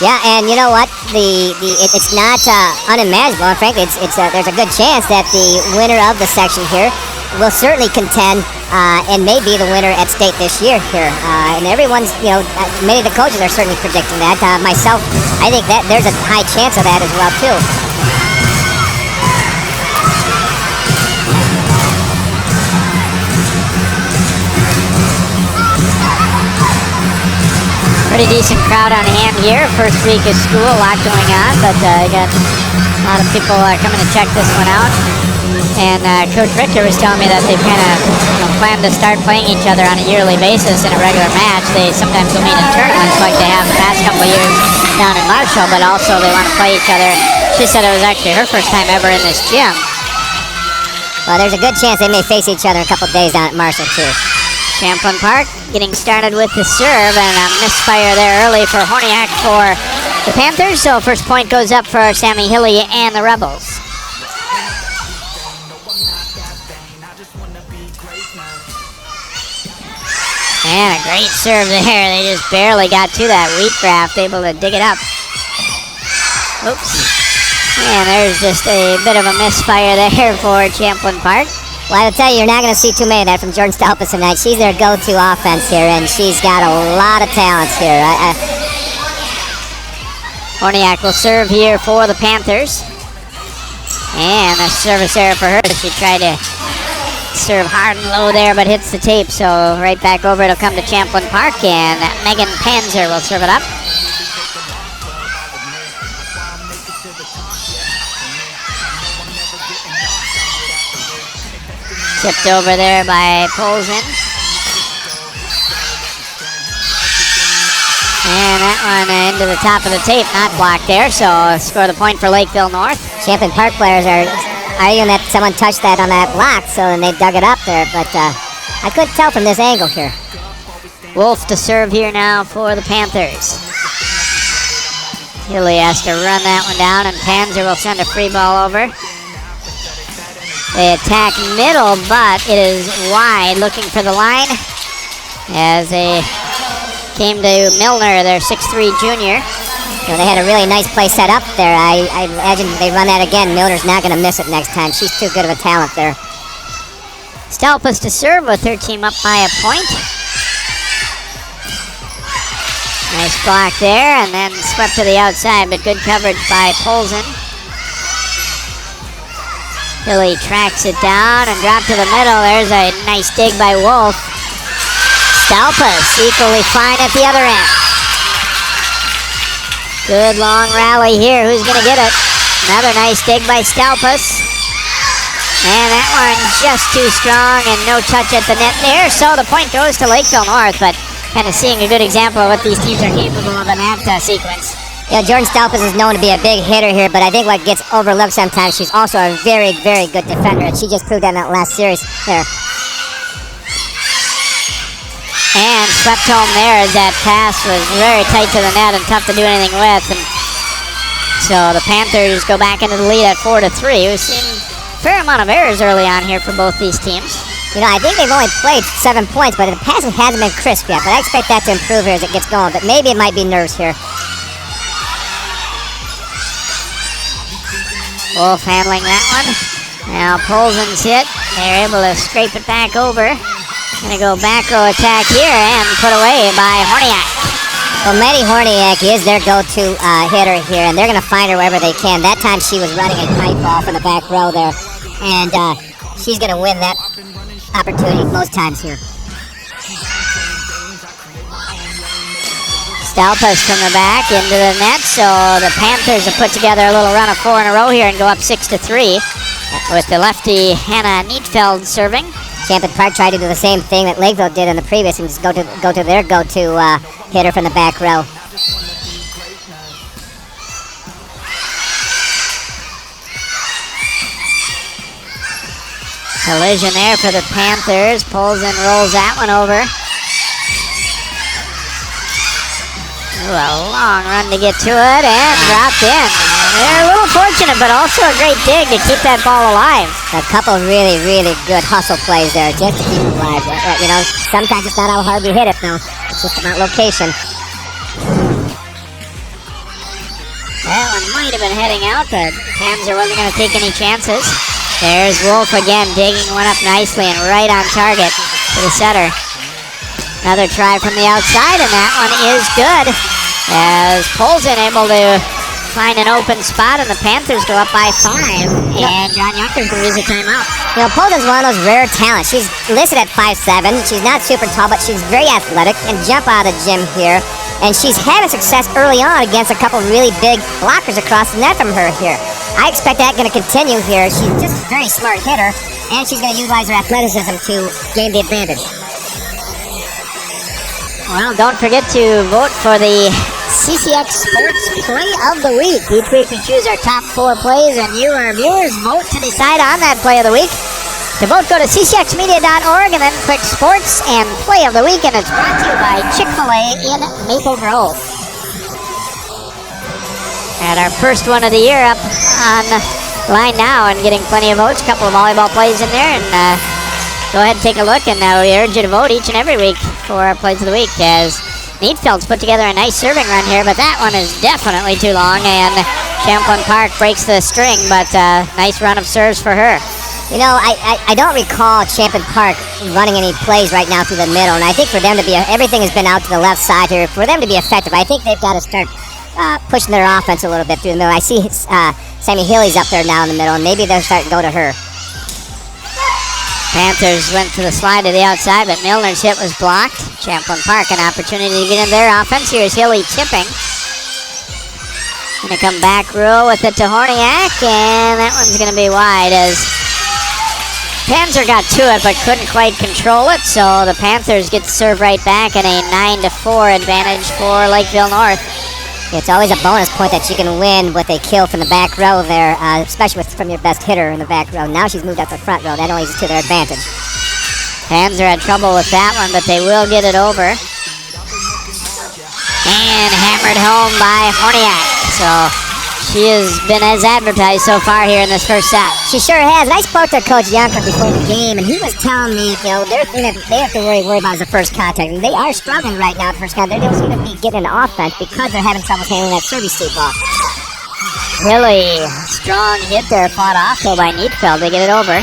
Yeah, and you know what? It's not unimaginable. And frankly, there's a good chance that the winner of the section here will certainly contend and may be the winner at state this year here. And everyone's, many of the coaches are certainly predicting that. Myself, I think that there's a high chance of that as well too. Pretty decent crowd on hand here. First week of school, a lot going on, but I got a lot of people coming to check this one out. And Coach Richter was telling me that they kind of plan to start playing each other on a yearly basis in a regular match. They sometimes will meet in tournaments like they have the past couple of years down in Marshall, but also they want to play each other. She said it was actually her first time ever in this gym. Well, there's a good chance they may face each other in a couple of days down at Marshall too. Champlin Park getting started with the serve, and a misfire there early for Horniak for the Panthers. So first point goes up for Sammy Hilly and the Rebels. And a great serve there. They just barely got to that Wheatcraft, able to dig it up. Oops. And there's just a bit of a misfire there for Champlin Park. Well, I'll tell you, you're not going to see too many of that from Jordan Stalpus tonight. She's their go-to offense here, and she's got a lot of talents here. Horniak will serve here for the Panthers. And a service error for her. She tried to serve hard and low there, but hits the tape. So right back over, it'll come to Champlin Park, and Megan Panzer will serve it up. Tipped over there by Polson. And that one into the top of the tape, not blocked there, so score the point for Lakeville North. Champlin Park players are arguing that someone touched that on that block, so then they dug it up there, but I couldn't tell from this angle here. Wolf to serve here now for the Panthers. Hilly has to run that one down, and Panzer will send a free ball over. They attack middle, but it is wide, looking for the line as they came to Milner, their 6'3" junior. They had a really nice play set up there. I imagine if they run that again, Milner's not going to miss it next time. She's too good of a talent there. Stalpus to serve with her team up by a point. Nice block there, and then swept to the outside, but good coverage by Polson. Hilly tracks it down and dropped to the middle. There's a nice dig by Wolf. Stalpus equally fine at the other end. Good long rally here. Who's going to get it? Another nice dig by Stalpus. And that one just too strong and no touch at the net there. So the point goes to Lakeville North, but kind of seeing a good example of what these teams are capable of in that sequence. Yeah, Jordan Stalpus is known to be a big hitter here, but I think what gets overlooked sometimes, she's also a very, very good defender, and she just proved that in that last series there. And swept home there as that pass was very tight to the net and tough to do anything with. And so the Panthers go back into the lead at 4-3. We've seen a fair amount of errors early on here for both these teams. I think they've only played 7 points, but the passing hasn't been crisp yet, but I expect that to improve here as it gets going, but maybe it might be nerves here. Wolf handling that one. Now Polson's hit. They're able to scrape it back over. Gonna go back row attack here and put away by Horniak. Well, Maddie Horniak is their go-to hitter here, and they're gonna find her wherever they can. That time she was running a kite ball from the back row there, and she's gonna win that opportunity most times here. Stalpus from the back into the net, so the Panthers have put together a little run of 4 in a row here and go up 6-3 with the lefty Hannah Neatfeld serving. Champlin Park tried to do the same thing that Lakeville did in the previous and just go to their go-to hitter from the back row. Collision there for the Panthers. Polson rolls that one over. Ooh, a long run to get to it and dropped in. They're a little fortunate, but also a great dig to keep that ball alive. A couple really, really good hustle plays there just to keep it alive. Sometimes it's not how hard you hit it, though. It's just about location. that one might have been heading out, but Panzer wasn't going to take any chances. There's Wolf again, digging one up nicely and right on target to the setter. Another try from the outside, and that one is good. As Polson able to find an open spot, and the Panthers go up by 5. And John Yonkers will use a timeout. You know, Polden's one of those rare talents. She's listed at 5'7". She's not super tall, but she's very athletic, can jump out of the gym here. And she's having success early on against a couple really big blockers across the net from her here. I expect that going to continue here. She's just a very smart hitter, and she's going to utilize her athleticism to gain the advantage. Well, don't forget to vote for the CCX Sports Play of the Week. Each week we choose our top 4 plays, and you, our viewers, vote to decide on that play of the week. To vote, go to ccxmedia.org and then click Sports and Play of the Week, and it's brought to you by Chick-fil-A in Maple Grove. And our first one of the year up on line now and getting plenty of votes. A couple of volleyball plays in there, and go ahead and take a look, and we urge you to vote each and every week for our plays of the week, as Neatfeld's put together a nice serving run here, but that one is definitely too long, and Champlin Park breaks the string, but nice run of serves for her. You know, I don't recall Champlin Park running any plays right now through the middle, and I think for them to be, everything has been out to the left side here. For them to be effective, I think they've got to start pushing their offense a little bit through the middle. I see Sammy Healy's up there now in the middle, and maybe they'll start to go to her. Panthers went to the slide to the outside, but Milner's hit was blocked. Champlin Park an opportunity to get in their offense. Here's Hilly chipping. Gonna come back row with it to Horniak, and that one's gonna be wide as Panzer got to it but couldn't quite control it, so the Panthers get to serve right back, and a 9-4 advantage for Lakeville North. It's always a bonus point that you can win with a kill from the back row there, especially from your best hitter in the back row. Now she's moved up the front row. That only is to their advantage. Panzer had trouble with that one, but they will get it over. And hammered home by Horniak. So she has been as advertised so far here in this first set. She sure has. And I spoke to Coach Yonker before the game, and he was telling me, you know, their thing that they have to worry about is the first contact. And they are struggling right now at first contact. They don't seem to be getting an offense because they're having trouble handling that service street ball. Really strong hit there, fought off though by Neatfeld. They get it over.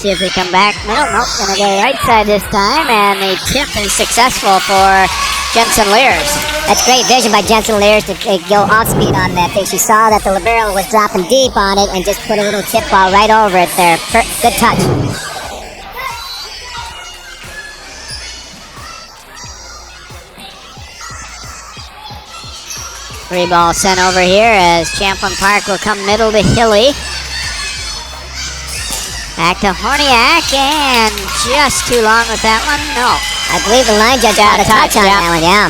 See if they come back middle. Nope, gonna go right side this time, and the tip is successful for Jensen Lears. That's great vision by Jensen Lears to go off speed on that thing. She saw that the libero was dropping deep on it and just put a little tip ball right over it there. Good touch. Free ball sent over here as Champlin Park will come middle to Hilly. Back to Horniak, and just too long with that one. No. I believe the line judge got a touch on that one, yeah.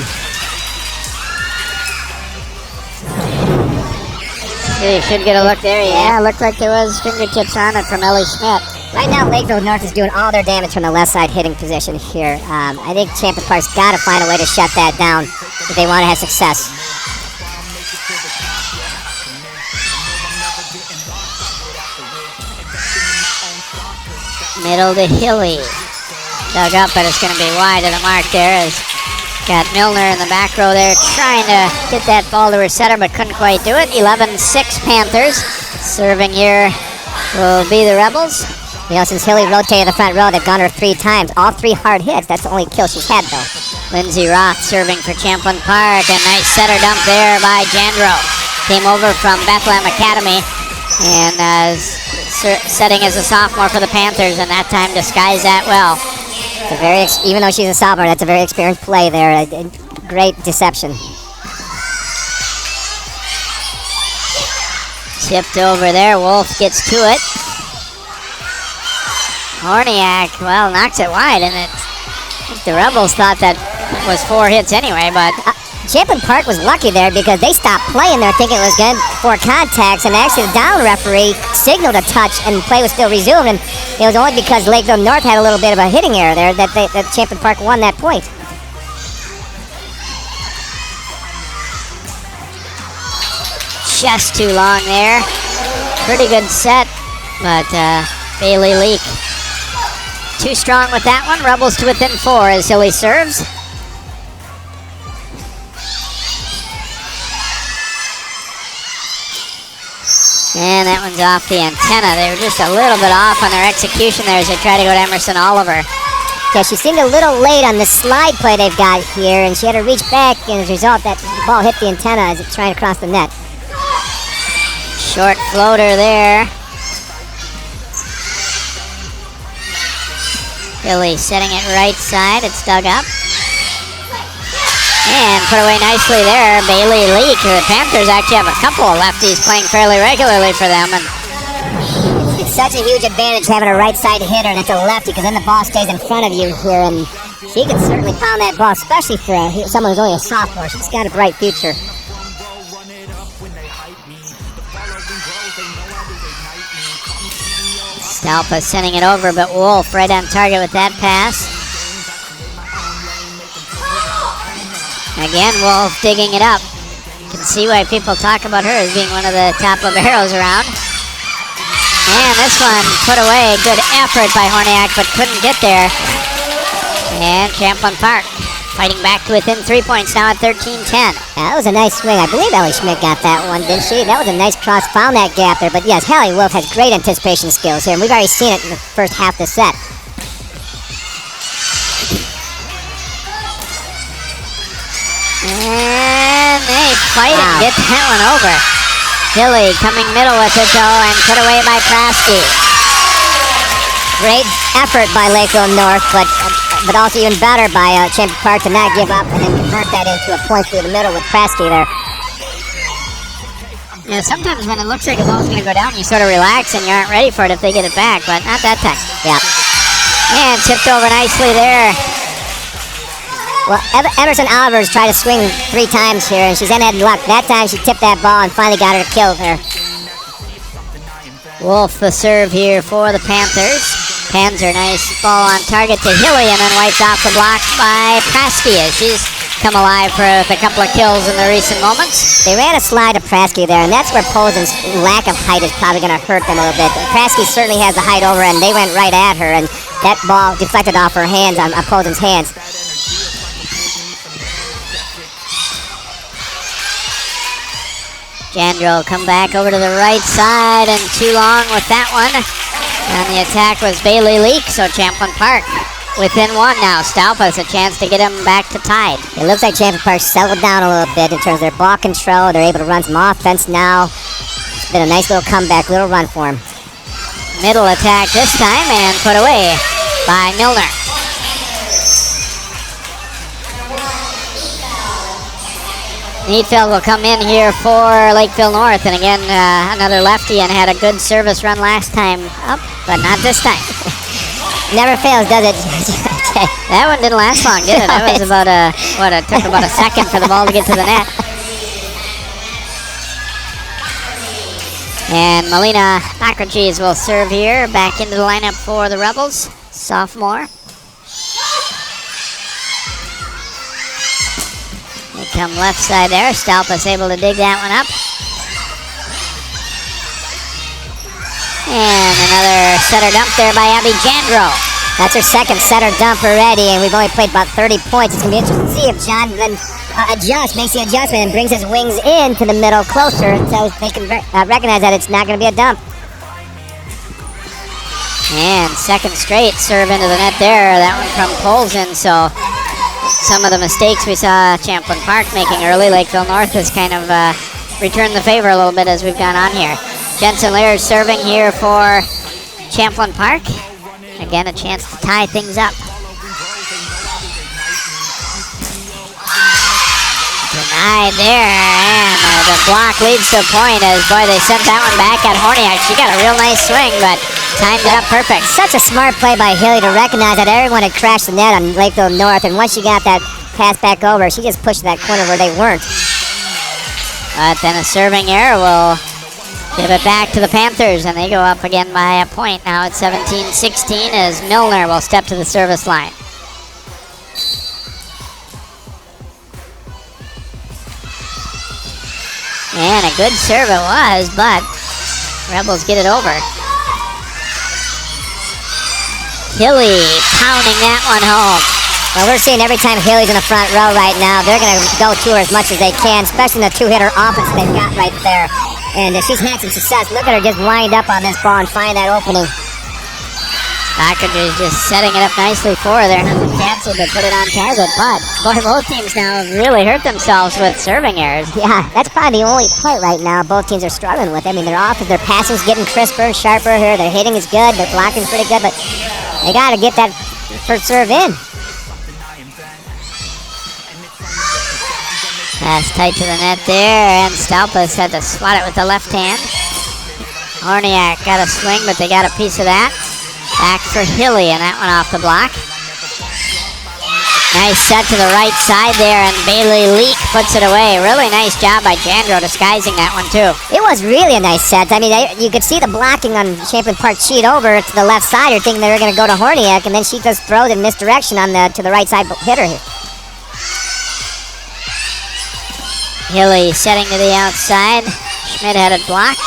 You should get a look there, yeah. Looked like there was fingertips on it from Ellie Schmidt. Right now, Lakeville North is doing all their damage from the left side hitting position here. I think Champlin Park's got to find a way to shut that down if they want to have success. Middle to Hilly. Dug up, but it's going to be wide of the mark there. As got Milner in the back row there trying to get that ball to her setter, but couldn't quite do it. 11-6 Panthers. Serving here will be the Rebels. You know, since Hilly rotated the front row, they've gone her 3 times. All 3 hard hits. That's the only kill she's had, though. Lindsay Roth serving for Champlin Park. A nice setter dump there by Jandro. Came over from Bethlehem Academy and setting as a sophomore for the Panthers, and that time disguised that well. It's even though she's a sophomore, that's a very experienced play there. A great deception. Tipped over there. Wolf gets to it. Horniak, well, knocks it wide, and I think the Rebels thought that was 4 hits anyway, but Champlin Park was lucky there because they stopped playing there thinking it was good for contacts, and actually the down referee signaled a touch and play was still resumed, and it was only because Lakeville North had a little bit of a hitting error there that Champlin Park won that point. Just too long there. Pretty good set, but Bailey Leak too strong with that one. Rebels to within 4 as Hilly serves. And that one's off the antenna. They were just a little bit off on their execution there as they try to go to Emerson Oliver. Yeah, she seemed a little late on the slide play they've got here, and she had to reach back, and as a result, that ball hit the antenna as it's trying to cross the net. Short floater there. Billy setting it right side. It's dug up. And put away nicely there. Bailey Leak. The Panthers actually have a couple of lefties playing fairly regularly for them. And it's such a huge advantage having a right side hitter that's a lefty, because then the ball stays in front of you here, and she can certainly pound that ball, especially for someone who's only a sophomore. She's got a bright future. Stalpa sending it over, but Wolf right on target with that pass. Again, Wolf digging it up. You can see why people talk about her as being one of the top liberos around. And this one put away. Good effort by Horniak, but couldn't get there. And Champlin Park fighting back to within 3 points now at 13-10. That was a nice swing. I believe Ellie Schmidt got that one, didn't she? That was a nice cross, found that gap there. But yes, Hallie Wolf has great anticipation skills here, and we've already seen it in the first half of the set. And they fight and get that one over. Billy coming middle with it though, and put away by Prasky. Great effort by Lakeville North, but also even better by Champlin Park to not give up and then convert that into a point through the middle with Prasky there. Yeah, sometimes when it looks like a ball's going to go down, you sort of relax and you aren't ready for it if they get it back, but not that time. Yeah. And tipped over nicely there. Well, Emerson Oliver's tried to swing 3 times here, and she's had luck. That time she tipped that ball and finally got her to kill there. Wolf the serve here for the Panthers. Panzer, nice ball on target to Hilly, and then wiped off the block by Prasky as she's come alive for a couple of kills in the recent moments. They ran a slide to Prasky there, and that's where Posen's lack of height is probably going to hurt them a little bit. Prasky certainly has the height over, and they went right at her, and that ball deflected off her hands, on Posen's hands. Jandro come back over to the right side, and too long with that one. And the attack was Bailey Leak, so Champlin Park within 1 now. Stalpa has a chance to get him back to tied. It looks like Champlin Park settled down a little bit in terms of their ball control. They're able to run some offense now. It's been a nice little comeback, little run for them. Middle attack this time, and put away by Milner. Neatfield will come in here for Lakeville North, and again, another lefty, and had a good service run last time up, but not this time. Never fails, does it? That one didn't last long, did it? That was about it took about a second for the ball to get to the net. And Melina Bakrages will serve here, back into the lineup for the Rebels, sophomore. They come left side there. Stalpa's able to dig that one up. And another setter dump there by Abby Jandro. That's her second setter dump already, and we've only played about 30 points. It's going to be interesting to see if John then makes the adjustment and brings his wings into the middle closer so they can recognize that it's not going to be a dump. And second straight serve into the net there. That one from Polson, so some of the mistakes we saw Champlin Park making early, Lakeville North has kind of returned the favor a little bit as we've gone on here. Jensen Lear serving here for Champlin Park. Again, a chance to tie things up. Denied there, and the block leads to a point as, boy, they sent that one back at Horniak. She got a real nice swing, but timed it up perfect. Such a smart play by Hilly to recognize that everyone had crashed the net on Lakeville North, and once she got that pass back over, she just pushed that corner where they weren't. But then a serving error will give it back to the Panthers, and they go up again by a point. Now it's 17-16 as Milner will step to the service line. And a good serve it was, but Rebels get it over. Hilly pounding that one home. Well, we're seeing every time Hilly's in the front row right now, they're going to go to her as much as they can, especially in the 2-hitter offense they've got right there. And she's had some success. Look at her just wind up on this ball and find that opening. Stockbridge is just setting it up nicely for her there. Nothing fancy, but put it on target. But boy, both teams now have really hurt themselves with serving errors. Yeah, that's probably the only point right now both teams are struggling with. I mean, their passing's getting crisper and sharper here. Their hitting is good. Their blocking's pretty good, but they got to get that first serve in. Pass tight to the net there, and Stalpas had to slot it with the left hand. Horniak got a swing, but they got a piece of that. Back for Hilly, and that one off the block. Nice set to the right side there, and Bailey Leak puts it away. Really nice job by Jandro disguising that one, too. It was really a nice set. I mean, you could see the blocking on Champlin Park sheet over to the left side. You're thinking they were going to go to Horniak, and then she just throws in misdirection to the right side hitter here. Hilly setting to the outside. Schmidt had it blocked.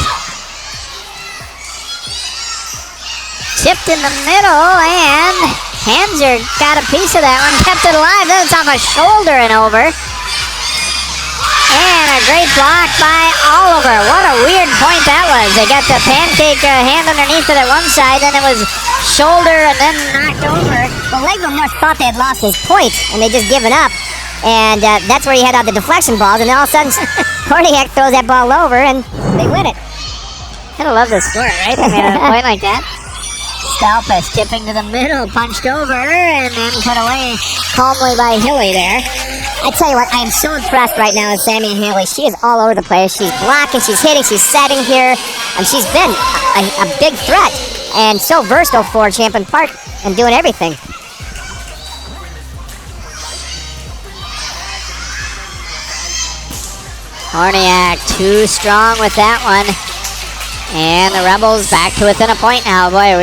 Tipped in the middle, and Hanser got a piece of that one, kept it alive. Then it's off a shoulder and over. And a great block by Oliver. What a weird point that was. They got the pancake hand underneath it at one side, then it was shoulder and then knocked over. Well, Lakeville North thought they had lost his point, and they just given up. And that's where he had all the deflection balls, and then all of a sudden, Horniak throws that ball over, and they win it. Gotta love this score, right? I mean, a point like that. Stalpas tipping to the middle, punched over, and then put away calmly by Hilly there. I tell you what, I am so impressed right now with Sammy Haley. She is all over the place. She's blocking, she's hitting, she's setting here, and she's been a big threat and so versatile for Champlin Park and doing everything. Horniak too strong with that one. And the Rebels back to within a point now. Boy,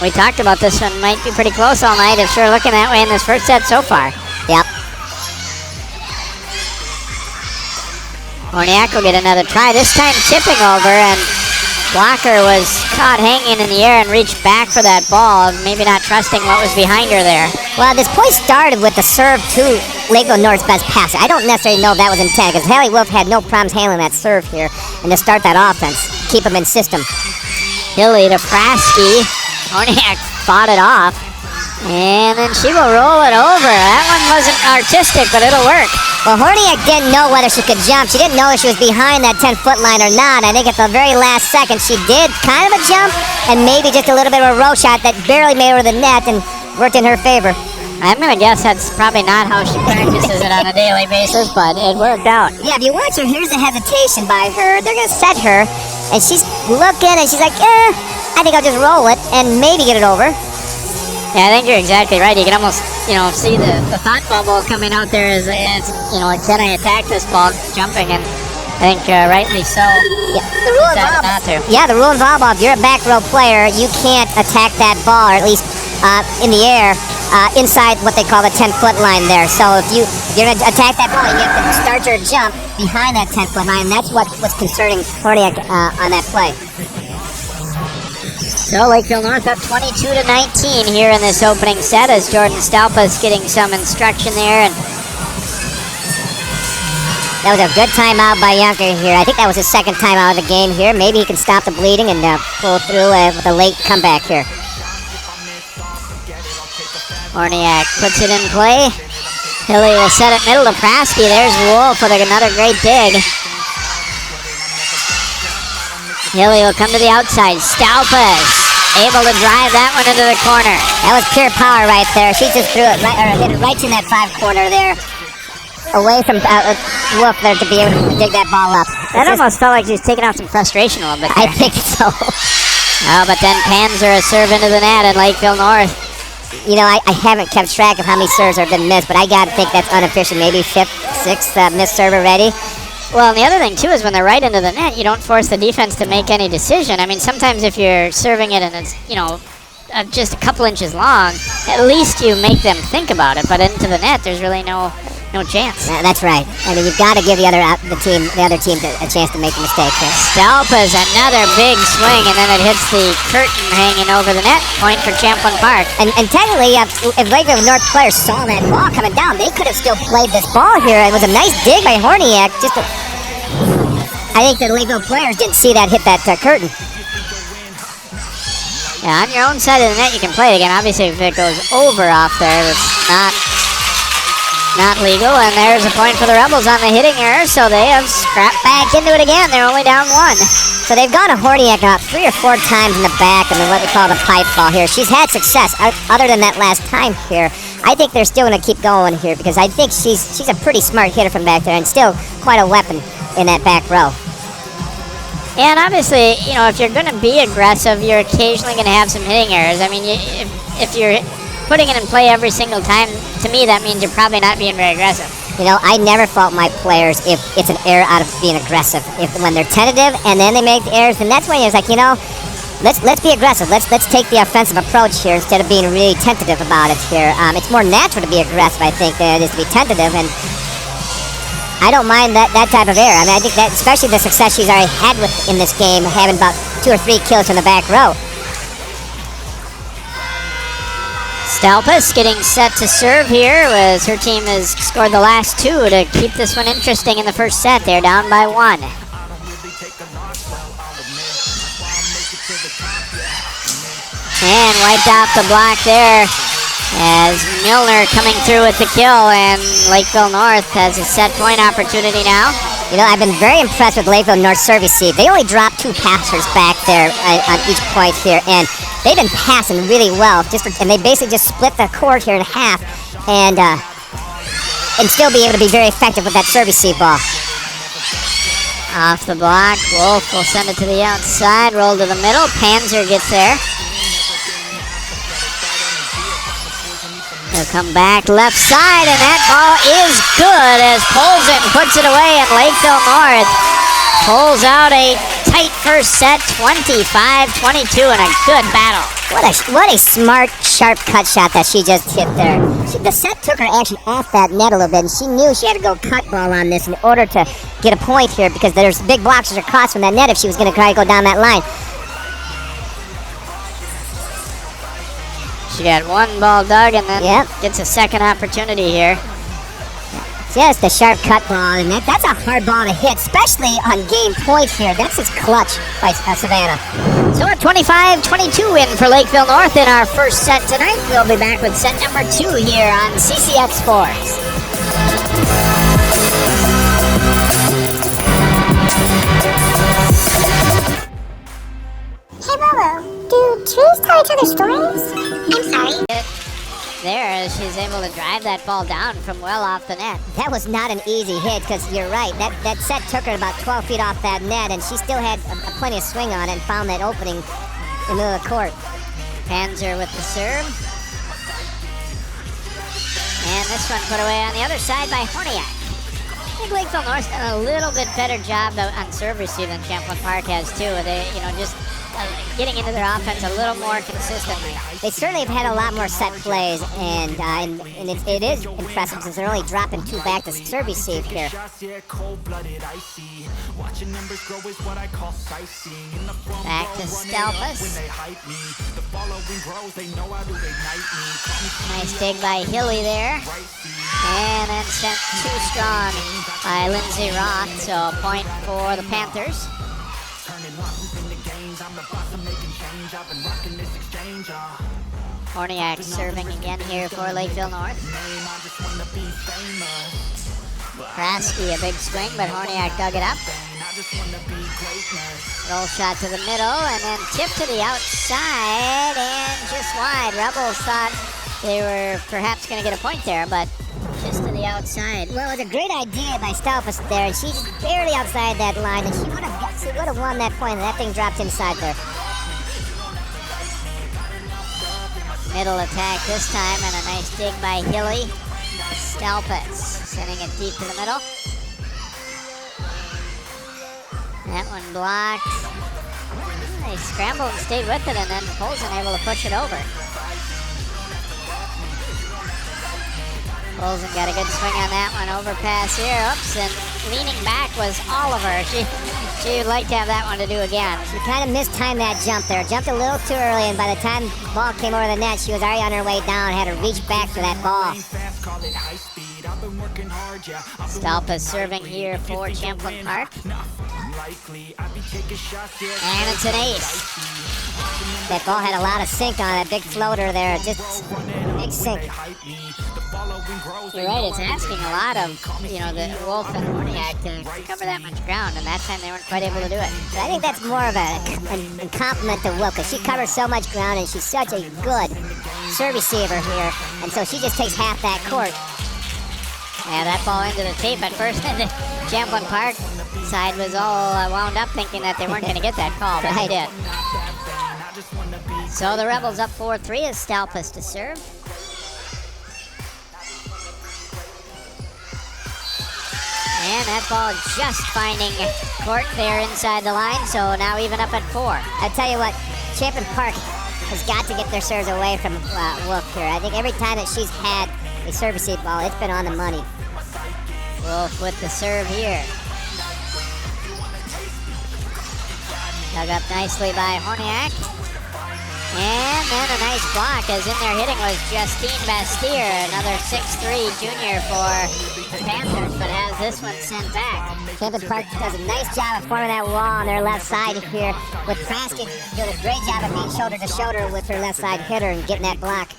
we talked about this one. Might be pretty close all night. If sure looking that way in this first set so far. Yep. Horniak will get another try. This time tipping over, and blocker was caught hanging in the air and reached back for that ball, maybe not trusting what was behind her there. Well, this play started with the serve to Lakeville North's best passer. I don't necessarily know if that was intended, because Haley Wolf had no problems handling that serve here and to start that offense, keep him in system. Hilly to Prasky. Horniak fought it off, and then she will roll it over. That one wasn't artistic, but it'll work. Well, Horniak didn't know whether she could jump. She didn't know if she was behind that 10-foot line or not. I think at the very last second, she did kind of a jump and maybe just a little bit of a roll shot that barely made her to the net and worked in her favor. I'm going to guess that's probably not how she practices it on a daily basis, but it worked out. Yeah, if you watch her, here's the hesitation by her. They're going to set her, and she's looking, and she's like, I think I'll just roll it and maybe get it over. Yeah, I think you're exactly right. You can almost, see the thought bubble coming out there as like, can I attack this ball jumping? And I think rightly so. Yeah, the rule in volleyball. Yeah, the rule in volleyball, if you're a back row player, you can't attack that ball, or at least in the air, inside what they call the 10-foot line there. So if you're going to attack that ball, you have to start your jump behind that 10-foot line, and that's what was concerning Horniak on that play. So Lakeville North up 22-19 here in this opening set as Jordan Stalpas getting some instruction there. And that was a good timeout by Yunker here. I think that was his second timeout of the game here. Maybe he can stop the bleeding and pull through with a late comeback here. Horniak puts it in play. Hilly will set it middle to Prasky. There's Wolf with another great dig. Hilly will come to the outside. Stalpas able to drive that one into the corner. That was pure power right there. She just threw it hit it right in that 5 corner there, away from Wolf there to be able to dig that ball up. That almost felt like she was taking out some frustration a little bit there. I think so. Oh, but then Panzer a serve into the net in Lakeville North. I haven't kept track of how many serves have been missed, but I got to think that's unofficial. Maybe 5th, 6th missed serve already. Well, and the other thing, too, is when they're right into the net, you don't force the defense to make any decision. I mean, sometimes if you're serving it and it's, just a couple inches long, at least you make them think about it. But into the net, there's really no chance. That's right. I mean, you've got to give the other team a chance to make a mistake there. Stalpas another big swing, and then it hits the curtain hanging over the net. Point for Champlin Park. And technically, if Lakeville North players saw that ball coming down, they could have still played this ball here. It was a nice dig by Horniak. I think the Lakeville players didn't see that hit that curtain. Yeah, on your own side of the net, you can play it again. Obviously, if it goes over off there, it's not legal. And there's a point for the Rebels on the hitting error, so they have scrapped back into it again. They're only down 1. So they've gone to Horniak about 3 or 4 times in the back of what we call the pipe ball here. She's had success other than that last time here. I think they're still going to keep going here because I think she's a pretty smart hitter from back there and still quite a weapon in that back row. And obviously, you know, if you're going to be aggressive, you're occasionally going to have some hitting errors. I mean, if you're putting it in play every single time, to me that means you're probably not being very aggressive. You know, I never fault my players if it's an error out of being aggressive. When they're tentative and then they make the errors, then that's when it's like, you know, let's be aggressive. Let's take the offensive approach here instead of being really tentative about it here. It's more natural to be aggressive, I think, than it is to be tentative, and I don't mind that type of error. I mean, I think that, especially the success she's already had in this game, having about 2 or 3 kills from the back row. Stalpus getting set to serve here as her team has scored the last 2 to keep this one interesting in the first set. They're down by 1. And wiped off the block there as Milner coming through with the kill, and Lakeville North has a set point opportunity now. You know, I've been very impressed with Lakeville North service receive. They only dropped 2 passers back there on each point here, and they've been passing really well. And they basically just split the court here in half and still be able to be very effective with that service receive ball. Off the block, Wolf will send it to the outside, roll to the middle. Panzer gets there. They'll come back left side, and that ball is good as Polson puts it away, and Lakeville North pulls out a tight first set, 25-22, and a good battle. What a smart, sharp cut shot that she just hit there. The set took her actually off that net a little bit, and she knew she had to go cut ball on this in order to get a point here because there's big blocks across from that net if she was going to try to go down that line. She got 1 ball dug and then gets a second opportunity here. Just a sharp cut ball, and that's a hard ball to hit, especially on game point here. That's just clutch by Savannah. So a 25-22 win for Lakeville North in our first set tonight. We'll be back with set number 2 here on CCX Sports. Hey, Lolo, do trees tell each other stories? I'm sorry. There, as she's able to drive that ball down from well off the net. That was not an easy hit because you're right. That set took her about 12 feet off that net, and she still had plenty of swing on it and found that opening in the middle of the court. Panzer with the serve. And this one put away on the other side by Horniak. I think Lakeville North's done a little bit better job on serve receive than Champlin Park has too. They, just getting into their offense a little more consistently. They certainly have had a lot more set plays, and it is impressive since they're only dropping 2 back to serve receive here. Back to Stalpus. Nice dig by Hilly there. And then sent too strong by Lindsay Roth, so a point for the Panthers. Horniak serving again here for Lakeville North. Krasky, a big swing, but Horniak dug it up. Roll shot to the middle, and then tip to the outside, and just wide. Rebels thought they were perhaps going to get a point there, but just to the outside. Well, it was a great idea by Stalpus there, and she's barely outside that line, and she would have won that point, and that thing dropped inside there. Middle attack this time, and a nice dig by Hilly. Stalpus sending it deep to the middle. That one blocked. They scrambled and stayed with it, and then Polson able to push it over. Polson got a good swing on that one. Overpass here. Oops, and leaning back was Oliver. She would like to have that one to do again. She kind of mistimed that jump there. Jumped a little too early, and by the time the ball came over the net, she was already on her way down, had to reach back for that ball. Stalpus serving here for Champlin Park. And it's an ace. That ball had a lot of sink on it, big floater there, just big sink. You're right, it's asking a lot of, the Wolf and Horniak to cover that much ground, and that time they weren't quite able to do it. But I think that's more of a compliment to Wolf, because she covers so much ground, and she's such a good serve receiver here, and so she just takes half that court. Yeah, that ball into the tape at first, and the Champlin Park side was all wound up thinking that they weren't going to get that call, but they did. So the Rebels up 4-3 as Stalpus to serve. And that ball just finding court there inside the line, so now even up at 4. I tell you what, Champlin Park has got to get their serves away from Wolf here. I think every time that she's had a serve receive ball, it's been on the money. Wolf with the serve here. Dug up nicely by Horniak. And then a nice block, as in there hitting was Justine Bastier, another 6'3" junior for the Panthers, but has this one sent back. Champlin Park does a nice job of forming that wall on their left side here, with Praskett doing a great job of being shoulder to shoulder with her left side hitter and getting that block.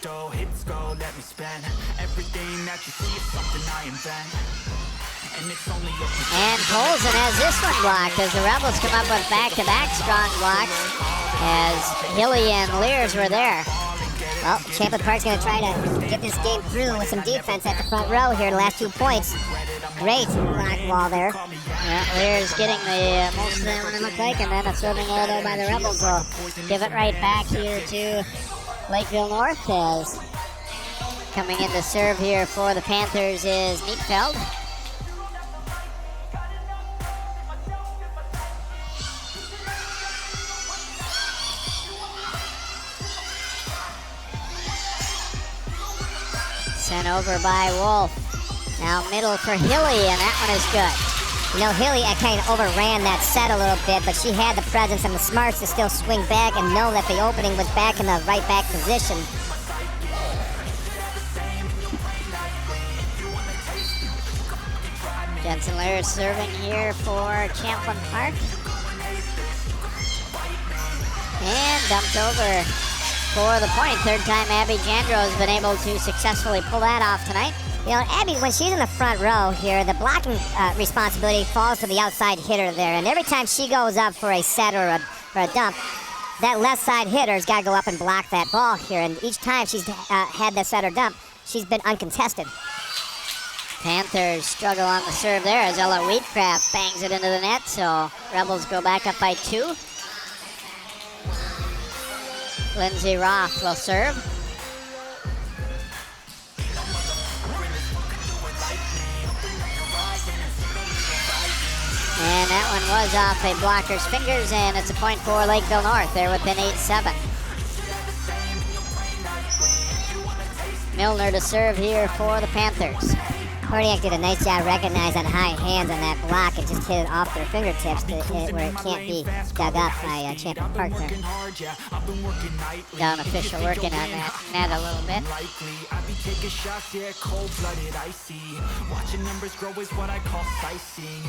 And Polson has this one blocked as the Rebels come up with back-to-back strong blocks, as Hilly and Lears were there. Well, Champlin Park's going to try to get this game through with some defense at the front row here, the last 2 points. Great block wall there. Yeah, Lears getting the most of that one, it looked like, and then a serving elbow by the Rebels will give it right back here to Lakeville North, as coming in to serve here for the Panthers is Neatfeld. Sent over by Wolf. Now middle for Hilly, and that one is good. Hilly kind of overran that set a little bit, but she had the presence and the smarts to still swing back and know that the opening was back in the right back position. Jensen Lear serving here for Champlin Park. And dumped over for the point. Third time Abby Jandro has been able to successfully pull that off tonight. Abby, when she's in the front row here, the blocking responsibility falls to the outside hitter there. And every time she goes up for a set or a dump, that left side hitter's got to go up and block that ball here. And each time she's had that set or dump, she's been uncontested. Panthers struggle on the serve there as Ella Wheatcraft bangs it into the net. So Rebels go back up by 2. Lindsay Roth will serve. And that one was off a blocker's fingers, and it's a point for Lakeville North. They're within 8-7. Milner to serve here for the Panthers. Horniak did a nice job recognizing high hands on that block and just hit it off their fingertips where it can't be dug up by Champlin Park there. Down official working on that net a little bit.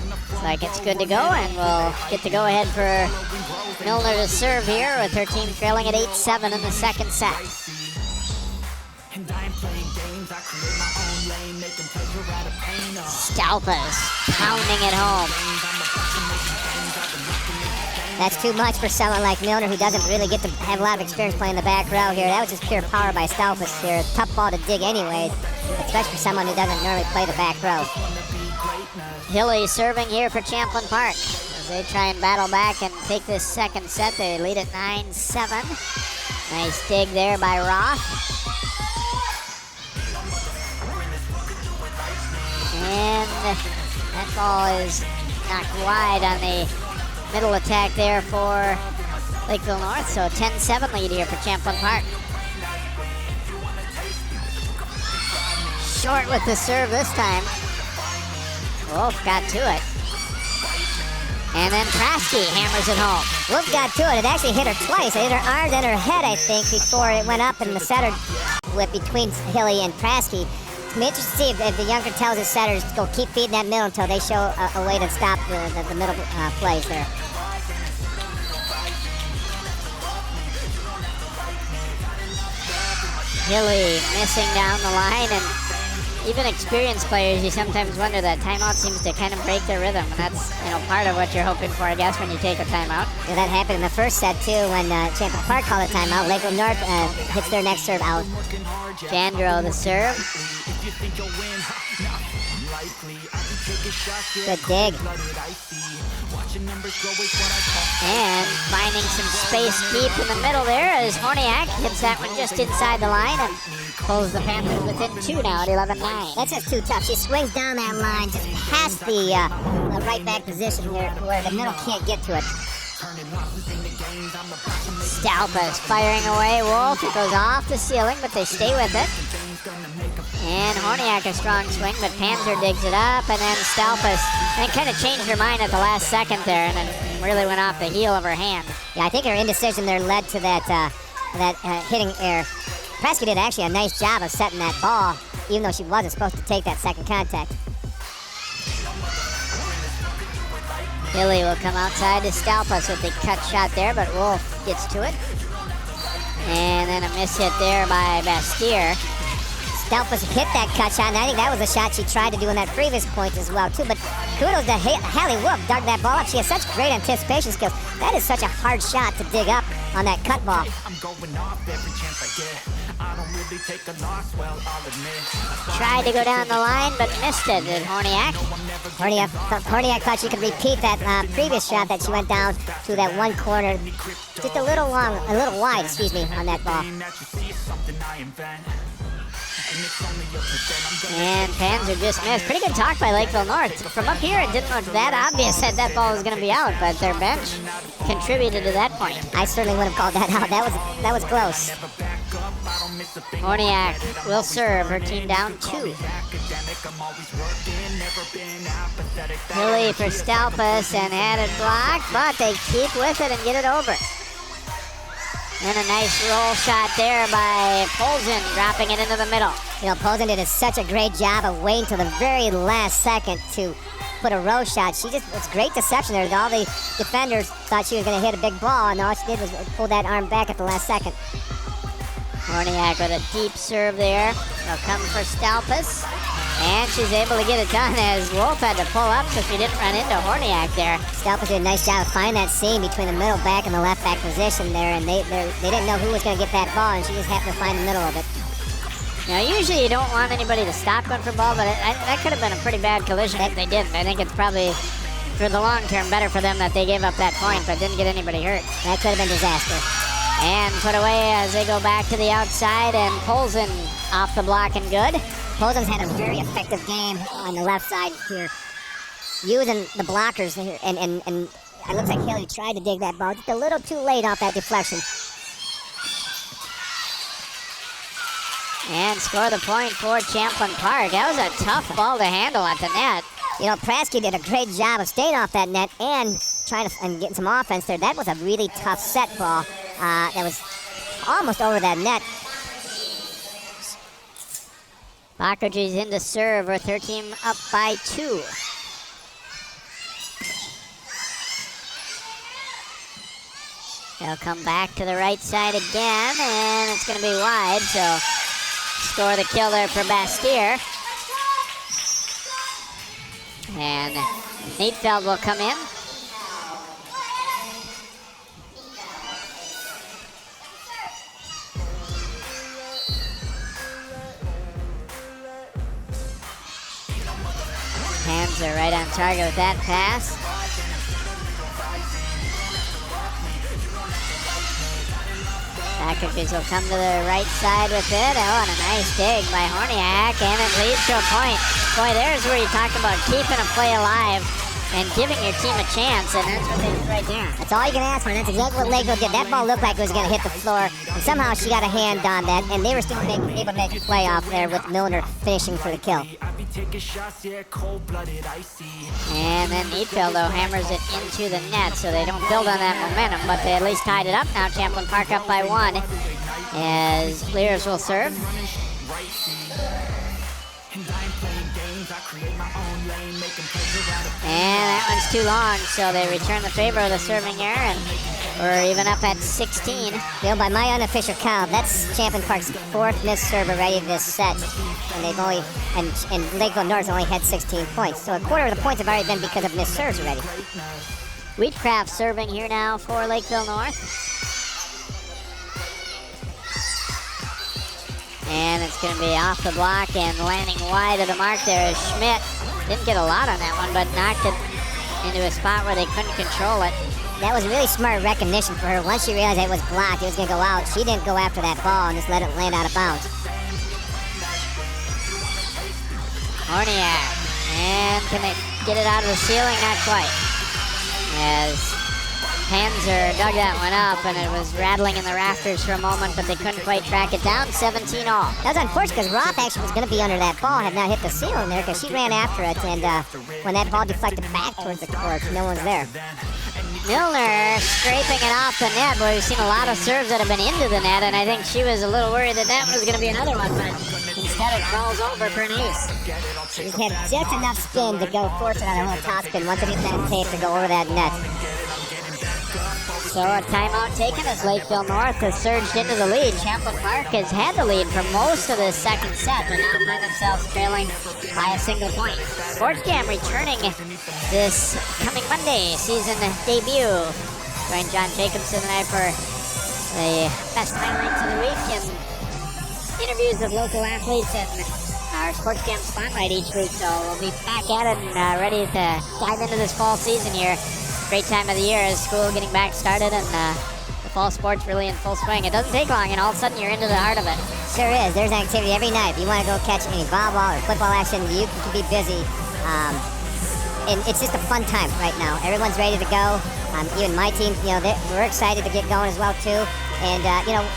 Looks like it's good to go, and we'll get to go ahead for Milner to serve here with her team trailing at 8-7 in the second set. Stalpus pounding it home. That's too much for someone like Milner, who doesn't really get to have a lot of experience playing the back row here. That was just pure power by Stalpus here. Tough ball to dig anyways, especially for someone who doesn't normally play the back row. Hilly serving here for Champlin Park as they try and battle back and take this second set. They lead at 9-7. Nice dig there by Roth. And that ball is knocked wide on the middle attack there for Lakeville North. So 10-7 lead here for Champlin Park. Short with the serve this time. Wolf got to it. And then Praske hammers it home. Wolf got to it. It actually hit her twice. It hit her arms and her head, I think, before it went up, and the setter whip between Hilly and Praske. It's interesting to see if the younger tells his setters to go keep feeding that middle until they show a way to stop the middle plays there. Hilly missing down the line, and even experienced players, you sometimes wonder that timeout seems to kind of break their rhythm, and that's part of what you're hoping for, I guess, when you take a timeout. Yeah, that happened in the first set too when Champlin Park called a timeout. Lakeville North hits their next serve out. Jandro the serve. Good dig. And finding some space deep in the middle there as Horniak hits that one just inside the line and pulls the Panthers within 2 now at 11-9. That's just too tough. She swings down that line just past the right back position here where the middle can't get to it. Stalpas firing away. Wolf, it goes off the ceiling, but they stay with it. And Horniak a strong swing, but Panzer digs it up, and then Stalpas kind of changed her mind at the last second there, and then really went off the heel of her hand. Yeah, I think her indecision there led to that hitting error. Presky did actually a nice job of setting that ball, even though she wasn't supposed to take that second contact. Hilly will come outside to Stalpas with the cut shot there, but Wolf gets to it. And then a miss hit there by Bastier. Stalpas hit that cut shot, and I think that was a shot she tried to do in that previous point as well, too. But kudos to Hallie Wolf, dug that ball up. She has such great anticipation skills. That is such a hard shot to dig up on that cut ball. Tried to go down the line, but missed it, did Horniak. Horniak thought she could repeat that previous shot that she went down to that one corner, just a little wide, on that ball. And Panzer just missed. Pretty good talk by Lakeville North. From up here, it didn't look that obvious that that ball was going to be out, but their bench contributed to that point. I certainly would have called that out. That was close. Horniak will serve. Her team down 2. Hilly for Stalpas and had it blocked, but they keep with it and get it over. And a nice roll shot there by Polzin, dropping it into the middle. You know, Polzin did such a great job of waiting till the very last second to put a roll shot. It's great deception there. All the defenders thought she was going to hit a big ball, and all she did was pull that arm back at the last second. Horniak with a deep serve there. They'll come for Stalpas. And she's able to get it done as Wolf had to pull up so she didn't run into Horniak there. Stalpas did a nice job of finding that seam between the middle back and the left back position there, and they didn't know who was going to get that ball, and she just happened to find the middle of it. Now, usually you don't want anybody to stop going for ball, but that could have been a pretty bad collision if they didn't. I think it's probably, for the long term, better for them that they gave up that point but didn't get anybody hurt. That could have been disaster. And put away as they go back to the outside, and Polzin off the block and good. Polzin's had a very effective game on the left side here, using the blockers here, and it looks like Haley tried to dig that ball just a little too late off that deflection. And score the point for Champlin Park. That was a tough ball to handle at the net. You know, Prasky did a great job of staying off that net and trying to getting some offense there. That was a really tough set ball. That was almost over that net. Bockergy's in to serve with her team up by 2. They'll come back to the right side again, and it's going to be wide, so score the kill there for Bastier. And Neatfeld will come in. Hands are right on target with that pass. Backerfies will come to the right side with it. Oh, and a nice dig by Horniak, and it leads to a point. Boy, there's where you talk about keeping a play alive and giving your team a chance, and that's what they did right there. That's all you can ask for, and that's exactly what Lakeville did. That ball looked like it was going to hit the floor, and somehow she got a hand on that, and they were still able to make a play off there with Milner finishing for the kill. And then Neatfield, though, hammers it into the net, so they don't build on that momentum, but they at least tied it up. Now Champlin Park up by 1 as Lears will serve. And that one's too long, so they return the favor of the serving error, and we're even up at 16. By my unofficial count, that's Champlin Park's 4th missed serve already this set, and they've only and Lakeville North only had 16 points. So a quarter of the points have already been because of missed serves already. Wheatcraft serving here now for Lakeville North. And it's going to be off the block and landing wide of the mark there is Schmidt. Didn't get a lot on that one, but knocked it into a spot where they couldn't control it. That was really smart recognition for her. Once she realized it was blocked, it was going to go out. She didn't go after that ball and just let it land out of bounds. Horniak. And can they get it out of the ceiling? Not quite. As Panzer dug that one up, and it was rattling in the rafters for a moment, but they couldn't quite track it down. 17 all. That was unfortunate because Roth actually was going to be under that ball, had not hit the ceiling there because she ran after it, and when that ball deflected back towards the court, no one's there. Milner scraping it off the net. Boy, we've seen a lot of serves that have been into the net, and I think she was a little worried that that was going to be another one, but instead it falls over for an ace. She had just enough spin to go force it on a little top spin once it hit that tape to go over that net. So a timeout taken as Lakeville North has surged into the lead. Champlin Park has had the lead for most of the second set, but now find themselves trailing by a single point. Sports Jam returning this coming Monday, season debut. Join John Jacobson and I for the best highlights of the week and interviews with local athletes and our Sports Jam spotlight each week. So we'll be back at it and ready to dive into this fall season here. Great time of the year as school getting back started and the fall sports really in full swing. It doesn't take long and all of a sudden you're into the heart of it. Sure is. There's an activity every night. If you want to go catch any volleyball or football action, you can be busy. And it's just a fun time right now. Everyone's ready to go. Even my team, we're excited to get going as well too. And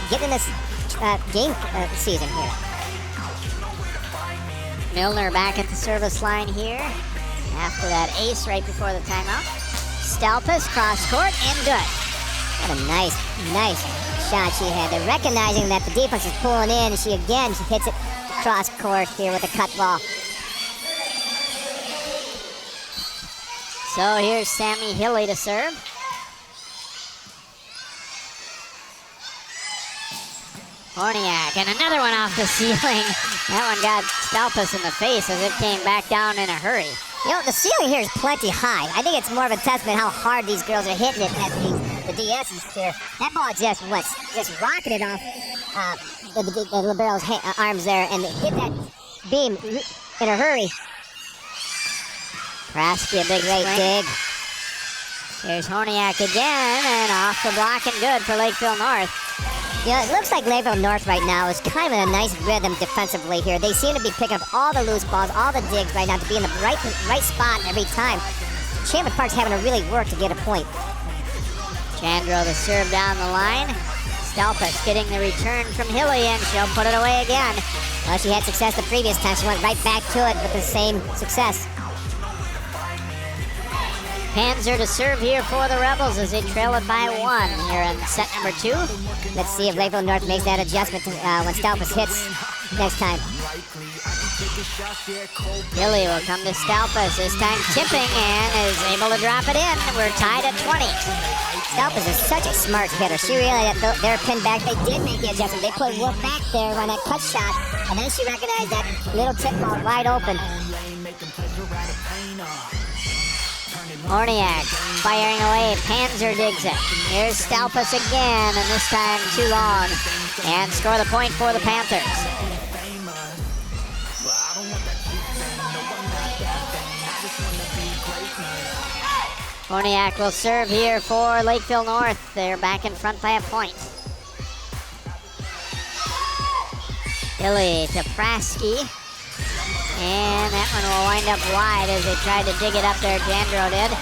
get in this game season here. Milner back at the service line here after that ace right before the timeout. Stalpus cross court and good. What a nice shot she had. They're recognizing that the defense is pulling in. She hits it cross court here with a cut ball. So here's Sammy Hilly to serve. Horniak, and another one off the ceiling. That one got Stalpus in the face as it came back down in a hurry. The ceiling here is plenty high. I think it's more of a testament how hard these girls are hitting it at the DSs here. That ball just rocketed off the libero's arms there and hit that beam in a hurry. Prasky, a big right dig. Here's Horniak again, and off the block and good for Lakeville North. It looks like Lakeville North right now is kind of in a nice rhythm defensively here. They seem to be picking up all the loose balls, all the digs right now to be in the right spot every time. Champlin Park's having to really work to get a point. Chandro the serve down the line. Stalpus getting the return from Hilly, and she'll put it away again. Well, she had success the previous time. She went right back to it with the same success. Panzer to serve here for the Rebels as they trail it by 1 here in set number 2. Let's see if Lakeville North makes that adjustment when Stalpus hits next time. Hilly will come to Stalpus, this time tipping, and is able to drop it in. We're tied at 20. Stalpus is such a smart hitter. She realized that they're pinned back. They did make the adjustment. They put Wolf back there on that cut shot, and then she recognized that little tip ball wide open. Horniak firing away. Panzer digs it. Here's Stalpus again, and this time too long. And score the point for the Panthers. Horniak will serve here for Lakeville North. They're back in front by a point. Hilly to Prasky. And that one will wind up wide as they tried to dig it up there. Chandro did.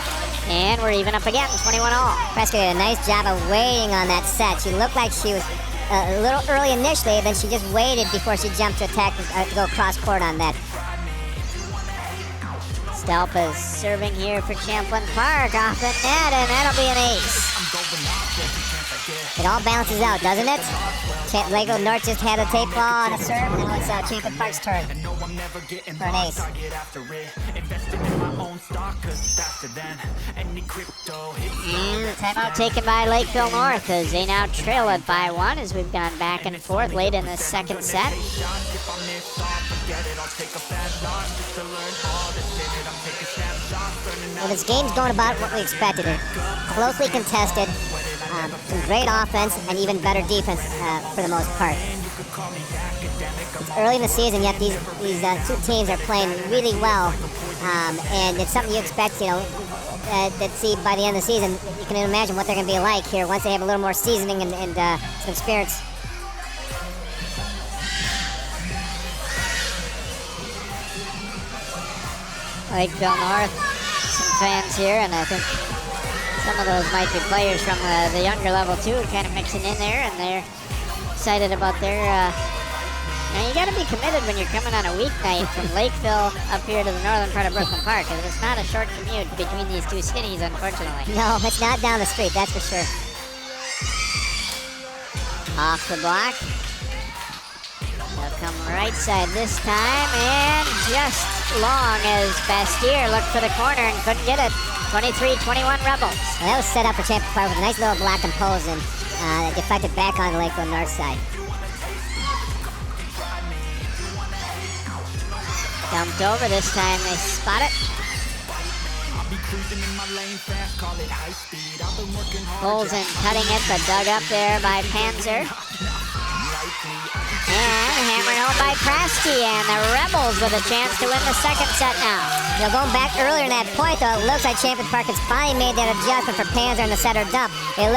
And we're even up again, 21 all. Prasky did a nice job of waiting on that set. She looked like she was a little early initially, then she just waited before she jumped to attack to go cross court on that. Stelpa's serving here for Champlin Park off the net, and that'll be an ace. It all balances out, doesn't it? Lakeville North just had a tape ball on a serve. Now it's Champlin Park's turn for an ace. And timeout taken by Lakeville North as they now trail it by 1 as we've gone back and forth late in the second set. Well, this game's going about what we expected. It closely contested, some great offense, and even better defense for the most part. It's early in the season, yet these two teams are playing really well, and it's something you expect, that see by the end of the season. You can imagine what they're going to be like here once they have a little more seasoning and some experience. Lakeville North, some fans here, and I think some of those might be players from the younger level too, kind of mixing in there, and they're excited about their. Now you got to be committed when you're coming on a weeknight from Lakeville up here to the northern part of Brooklyn Park, because it's not a short commute between these two cities, unfortunately. No, it's not down the street, that's for sure. Off the block. They'll come right side this time, and just long as Bastier looked for the corner and couldn't get it. 23-21 Rebels. Well, that was set up for Champlin Park with a nice little block and pose, and that deflected back on the Lakeville North side. Dumped over, this time they spot it. Olsen cutting it, but dug up there by Panzer. And hammered home by Prasky, and the Rebels with a chance to win the second set now. Going back earlier in that point, though, it looks like Champlin Park has finally made that adjustment for Panzer in the setter dump. And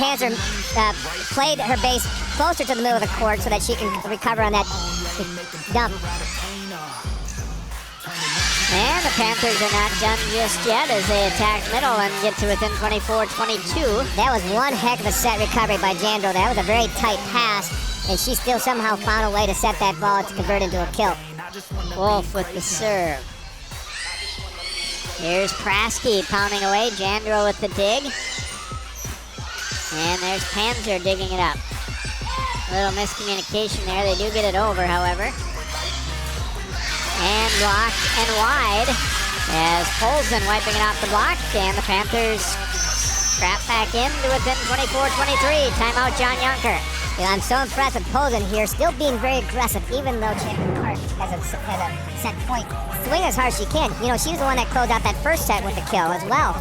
Panzer played her base closer to the middle of the court so that she can recover on that dump. And the Panthers are not done just yet as they attack middle and get to within 24-22. That was one heck of a set recovery by Jandro. That was a very tight pass, and she still somehow found a way to set that ball to convert into a kill. Wolf with the serve. Here's Prasky pounding away. Jandro with the dig. And there's Panzer digging it up. A little miscommunication there. They do get it over, however. And blocked and wide as Polson wiping it off the block, and the Panthers scrap back in to within 24-23. Timeout, John Yonker. Yeah, I'm so impressed with Polson here, still being very aggressive, even though Champlin Park has a set point. Swing as hard as she can. She was the one that closed out that first set with the kill as well.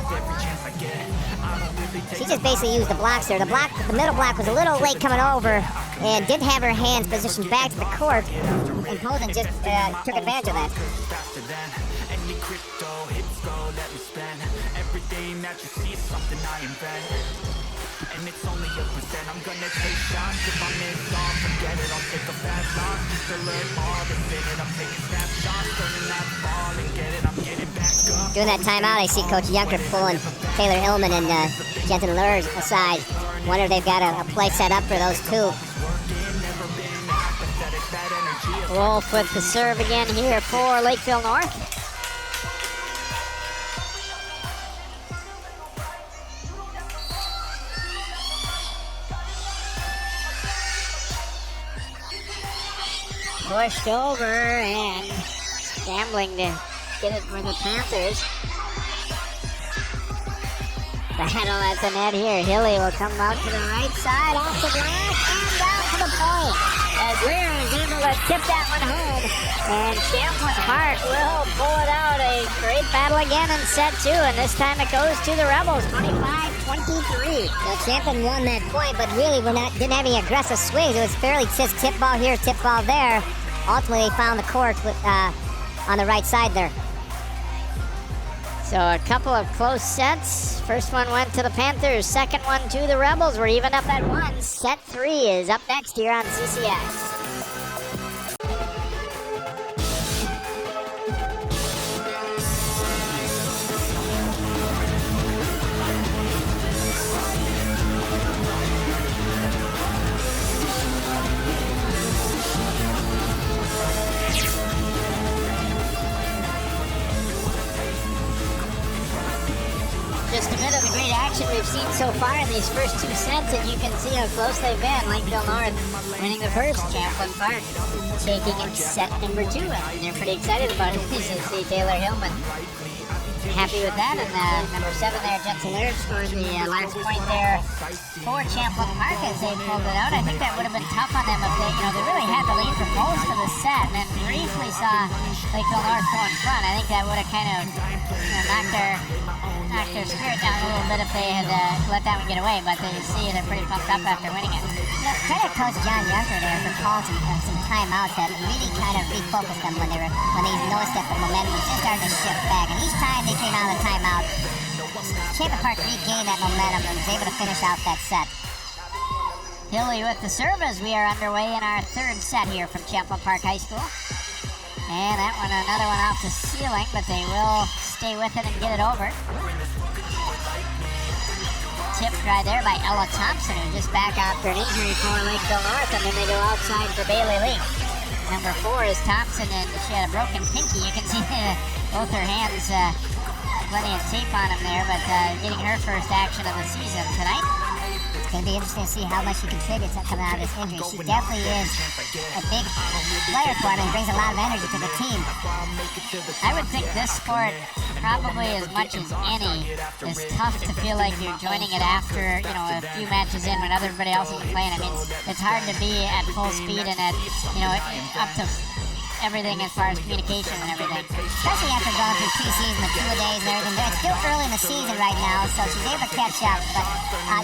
She just basically used the blocks there. The middle block was a little late coming over and didn't have her hands positioned back to the court, and Polson just took advantage of that. And it's only a percent. I'm gonna take shots. If I miss all, forget it. I'll take a fast loss to learn all that's in it. I'm taking snapshots, turning that ball and get it. I'm getting back up. During that timeout, I see Coach Yunker pulling Taylor Hillman and Jensen Lurs aside. Wonder if they've got a play set up for those two. Wolf with the serve again here for Lakeville North. Pushed over and scrambling to get it for the Panthers. Battle at the net here. Hilly will come out to the right side, off the block, and down to the point. As Weir is able to tip that one home. And Champlin Park will pull it out. A great battle again in set 2, and this time it goes to the Rebels, 25-23. Champlin won that point, but really didn't have any aggressive swings. It was fairly just tip ball here, tip ball there. Ultimately, they found the court on the right side there. So a couple of close sets. First one went to the Panthers. Second one to the Rebels. We're even up at 1. Set 3 is up next here on CCX. action we've seen so far in these first two sets, and you can see how close they've been. Lakeville North winning the first, Champlin Park taking in set number 2, and they're pretty excited about it. You see Taylor Hillman happy with that, and number 7 there, Jensen Laird, scored the last point there for Champlin Park as they pulled it out. I think that would have been tough on them if they really had the lead for most of the set, and then briefly saw Lakeville North go in front. I think that would have kind of knocked their spirit down a little bit if they had let that one get away, but they see they're pretty pumped up after winning it. Credit Coach John Younger there for calling some timeouts that really kind of refocused them when they noticed that the momentum was just starting to shift back. And each time they came out of the timeout, Champlin Park regained that momentum and was able to finish out that set. Hilly with the serve as we are underway in our third set here from Champlin Park High School. And that one, another one off the ceiling, but they will stay with it and get it over. Tip try there by Ella Thompson, who's just back after an injury for Lakeville North, and then they go outside for Bailey Lee. Number 4 is Thompson, and she had a broken pinky. You can see both her hands, plenty of tape on them there, but getting her first action of the season tonight. It's going to be interesting to see how much she contributes coming out of this injury. She definitely is a big player for them and brings a lot of energy to the team. I would think this sport, probably as much as any, is tough to feel like you're joining it after, a few matches in when everybody else is playing. I mean, it's hard to be at full speed and at, up to everything as far as communication and everything. Especially after going through preseason with 2 days and everything. It's still early in the season right now, so she's able to catch up. But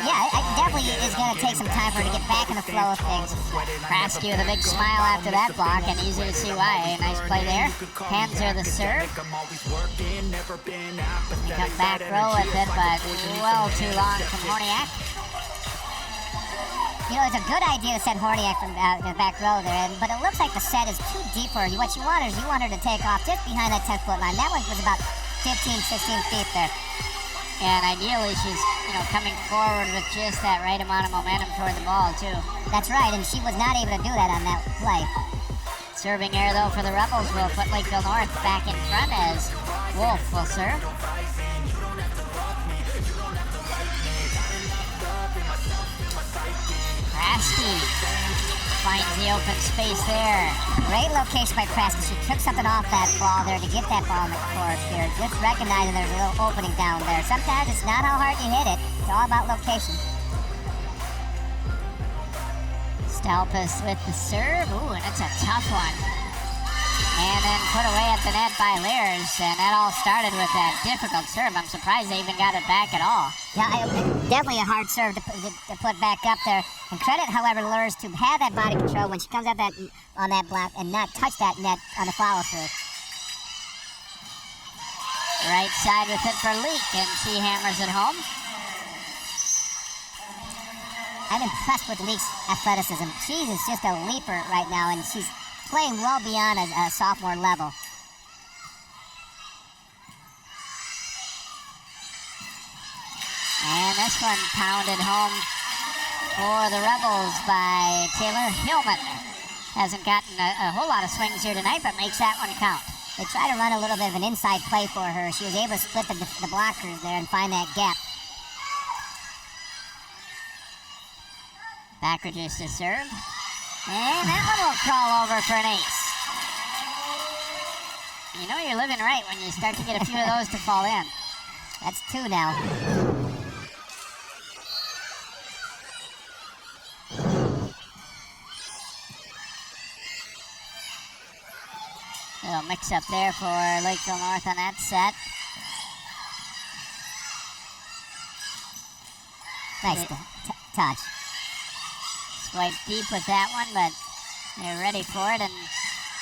it definitely is going to take some time for her to get back in the flow of things. Krasky with a big smile after that block, and easy to see why. A nice play there. Hands are the serve. They come back row with it, but well too long from Horniak. It's a good idea to send Horniak from the back row there, but it looks like the set is too deep for her. What you want her to take off just behind that 10-foot line. That one was about 15, 16 feet there. And ideally, she's coming forward with just that right amount of momentum toward the ball, too. That's right, and she was not able to do that on that play. Serving air, though, for the Rebels will put Lakeville North back in front as Wolf will serve. Krasky finds the open space there. Great location by Krasky. She took something off that ball there to get that ball in the court here. Just recognizing there's a little opening down there. Sometimes it's not how hard you hit it. It's all about location. Stalpus with the serve. Ooh, and it's a tough one. And then put away at the net by Lears, and that all started with that difficult serve. I'm surprised they even got it back at all. Yeah, definitely a hard serve to put back up there. And credit, however, Lears to have that body control when she comes up on that block and not touch that net on the follow-through. Right side with it for Leak, and she hammers it home. I'm impressed with Leak's athleticism. She is just a leaper right now, and she's playing well beyond a sophomore level. And this one pounded home for the Rebels by Taylor Hillman. Hasn't gotten a whole lot of swings here tonight, but makes that one count. They try to run a little bit of an inside play for her. She was able to split the blockers there and find that gap. Backridge to serve. And that one will crawl over for an ace. You're living right when you start to get a few of those to fall in. That's 2 now. Little mix up there for Lakeville North on that set. Nice touch. Quite deep with that one, but they're ready for it, and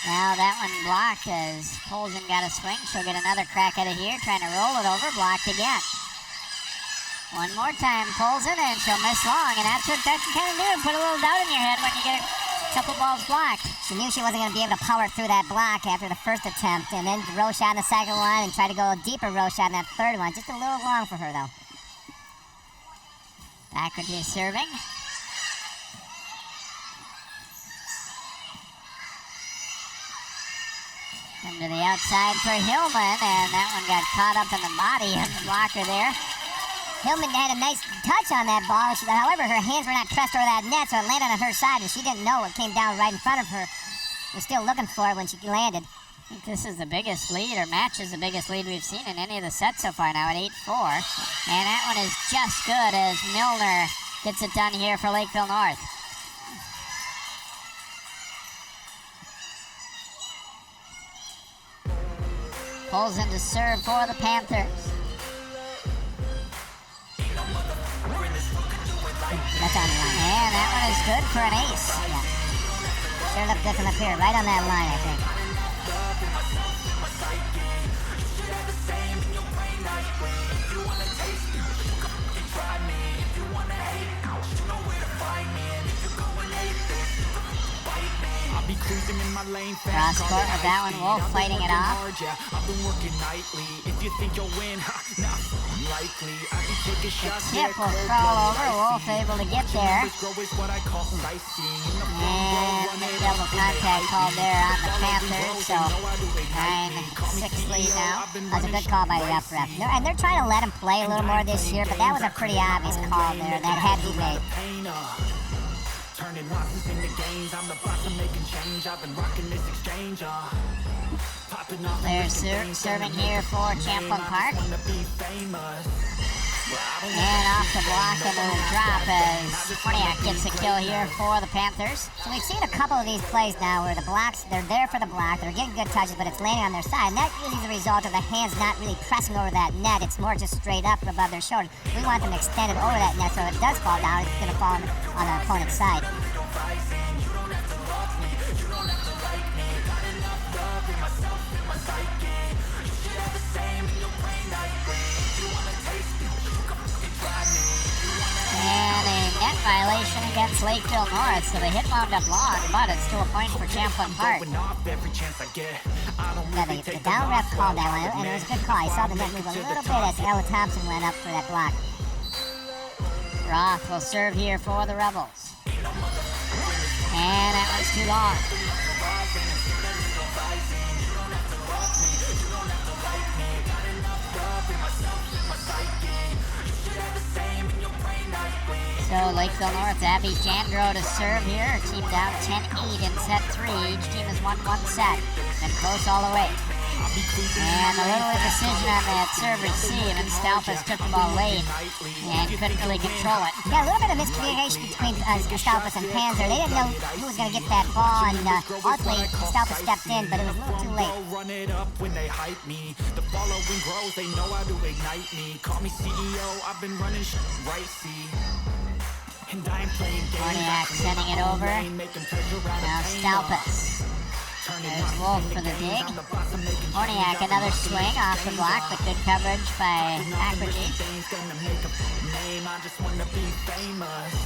now that one blocked as Polson got a swing. She'll get another crack at it here, trying to roll it over, blocked again. One more time, Polson, and she'll miss long, and that's what that can kind of do, put a little doubt in your head when you get a couple balls blocked. She knew she wasn't going to be able to power through that block after the first attempt, and then roll shot in the second one, and try to go a deeper roll shot in that third one. Just a little long for her, though. Backridge is serving. Into the outside for Hillman, and that one got caught up in the body of the blocker there. Hillman had a nice touch on that ball. However, her hands were not pressed over that net, so it landed on her side, and she didn't know it came down right in front of her. Was still looking for it when she landed. I think this is the biggest lead, or matches the biggest lead we've seen in any of the sets so far now at 8-4. And that one is just good as Milner gets it done here for Lakeville North. Pulls in to serve for the Panthers. That's on the line. And that one is good for an ace. Yeah. Sure looked good from up here, right on that line, I think. I'll be cruising in my lane Cross fast. court with that one, Wolf fighting it off. I've been working nightly. If you think you'll win, nah, unlikely. I be taking shots. Tip will crawl over, Wolf able to get there. What I call sightseeing. And double contact called there on the Panthers, so 9-6 lead now. That's a good call by the ref. And they're trying to let him play a little more this year, but that was a pretty obvious call there that had to be made. Turning losses into gains. I'm the boss, I'm making change. I've been rocking this exchange. Popping off. They're serving here for Champlin Park. Wanna be famous. And off the block and the drop as Horniak gets a kill here for the Panthers. So we've seen a couple of these plays now where the blocks, they're there for the block, they're getting good touches, but it's landing on their side. And that usually is the result of the hands not really pressing over that net. It's more just straight up above their shoulder. We want them extended over that net, so if it does fall down, it's going to fall on the opponent's side. And a net violation against Lakeville North, so the hit wound up long, but it's still a point for Champlin Park. Yeah, the down ref called that one, and it was a good call. I saw the net move a little bit as Ella Thompson went up for that block. Roth will serve here for the Rebels. And that one's too long. So Lakeville North, Abby Jandro to serve here. Team down 10-8 in set 3. Each team has won one set. Been close all the way. And a little indecision on that serve receive, and Stalpus took the ball late and couldn't really control it. Yeah, a little bit of miscommunication between Stalpus and Panzer. They didn't know who was going to get that ball, and ultimately Stalpus stepped in, but it was a little too late. Run it up when they hype me. The following grows, they know how to ignite me. Call me CEO, I've been running right, see. And I ain't playing games. Horniak sending it over. Now Stalpus. There's Wolf for the dig. Horniak, another swing off the block, but good coverage by Akbergy.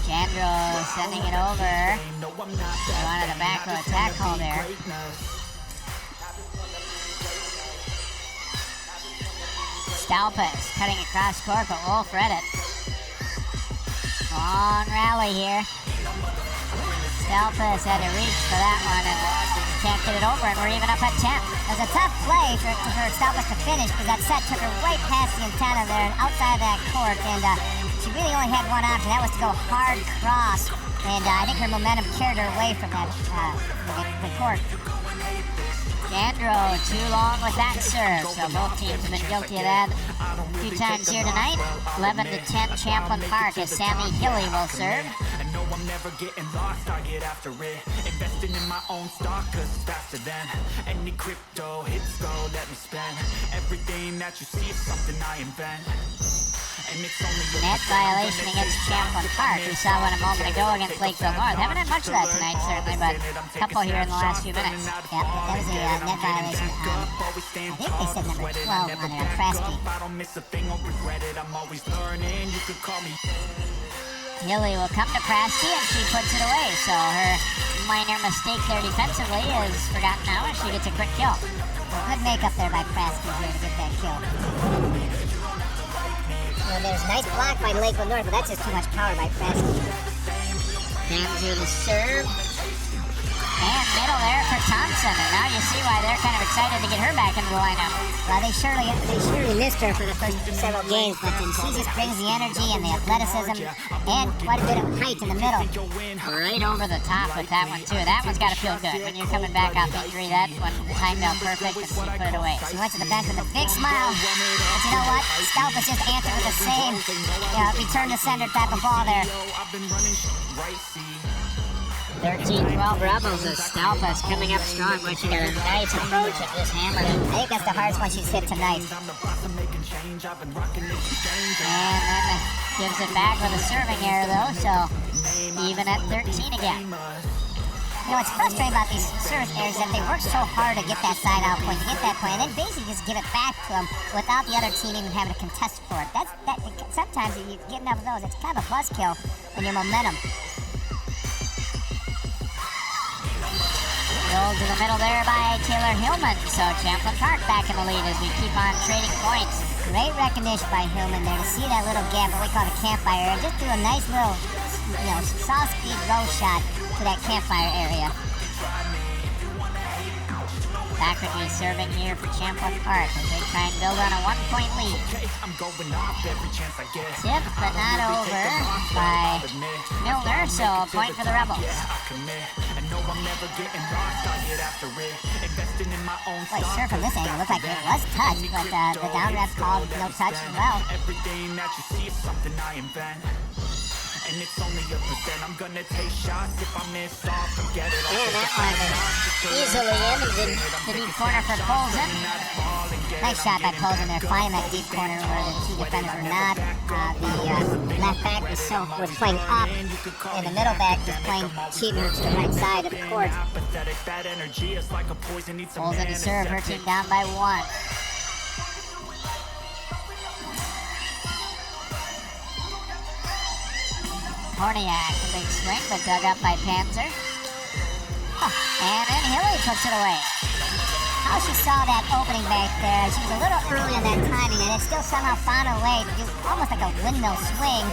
Jandro sending it over. They wanted a back row attack call there. Stalpus cutting across court, but Wolf read it. Long rally here. Stalpus had to reach for that one and can't get it over, and we're even up at 10. It was a tough play for Stalpus to finish, because that set took her right past the antenna there and outside of that court, and she really only had one option. That was to go hard cross, and I think her momentum carried her away from that the court. Jandro too long with that serve, so both teams have been guilty of that a few times here tonight. 11-10 Champlin Park as Sammy Hilly will serve. And no, I'm never getting lost, I get after it. Investing in my own stock, cause it's faster than any crypto hits go, let me spend. Everything that you see is something I invent. And it's only Net violation against Champlin Park. We saw one a moment ago against Lakeville North. Haven't had much of that tonight, certainly, but a couple here in the last few minutes. Yeah, that was a net violation on, I think they said number 12 on there, on Krasky. I don't miss a thing or regret it, I'm always learning, you could call me. Hilly will come to Krasky and she puts it away, so her minor mistake there defensively is forgotten now and she gets a quick kill. Well, good makeup there by Krasky here to get that kill. There's a nice block by Lakeville North, but that's just too much power by Krasky. Down to the serve. And middle there for Thompson. And now you see why they're kind of excited to get her back into the lineup. Well, they surely missed her for the first several games, but then she just brings the energy and the athleticism and quite a bit of height in the middle. Right over the top with that one, too. That one's got to feel good. When you're coming back off injury, that one timed out perfect, and she put it away. She went to the bench with a big smile. But you know what? Stalpas just answered with the same return to sender type of ball there. 13-12 Rebels as Stalpas coming up strong, but she got a nice approach and just hammered it. I think that's the hardest one she's hit tonight. And then gives it back with a serving error, though, so even at 13 again. You know, what's frustrating about these service errors is that they work so hard to get that side out point, to get that point, and then basically just give it back to them without the other team even having to contest for it. Sometimes if you get enough of those, it's kind of a buzzkill in your momentum. Rolled to the middle there by Taylor Hillman. So Champlin Park back in the lead as we keep on trading points. Great recognition by Hillman there to see that little gap, what we call the campfire, and just do a nice little, soft speed roll shot to that campfire area. Backridge is serving here for Champlin Park as they try and build on a 1-point lead. Tip, but not over by Milner, so a point for the Rebels. Boy, sure, from this angle, looked like it was touched, but the down ref called no touch as well. Everything that you see is something I invent. And it's only a percent. I'm gonna take shots. If I miss off, forget it. And that one easily in the deep corner for Polson. Nice shot by Polson there, finding that deep corner where the two defenders were not. The left back was playing up, and the middle back was playing cheating to the right side of the court. Polson to serve, her team down by 1. Horniak, a big swing, but dug up by Panzer. And then Hilly puts it away. How she saw that opening back there, she was a little early in that timing, and it still somehow found her way to do almost like a windmill swing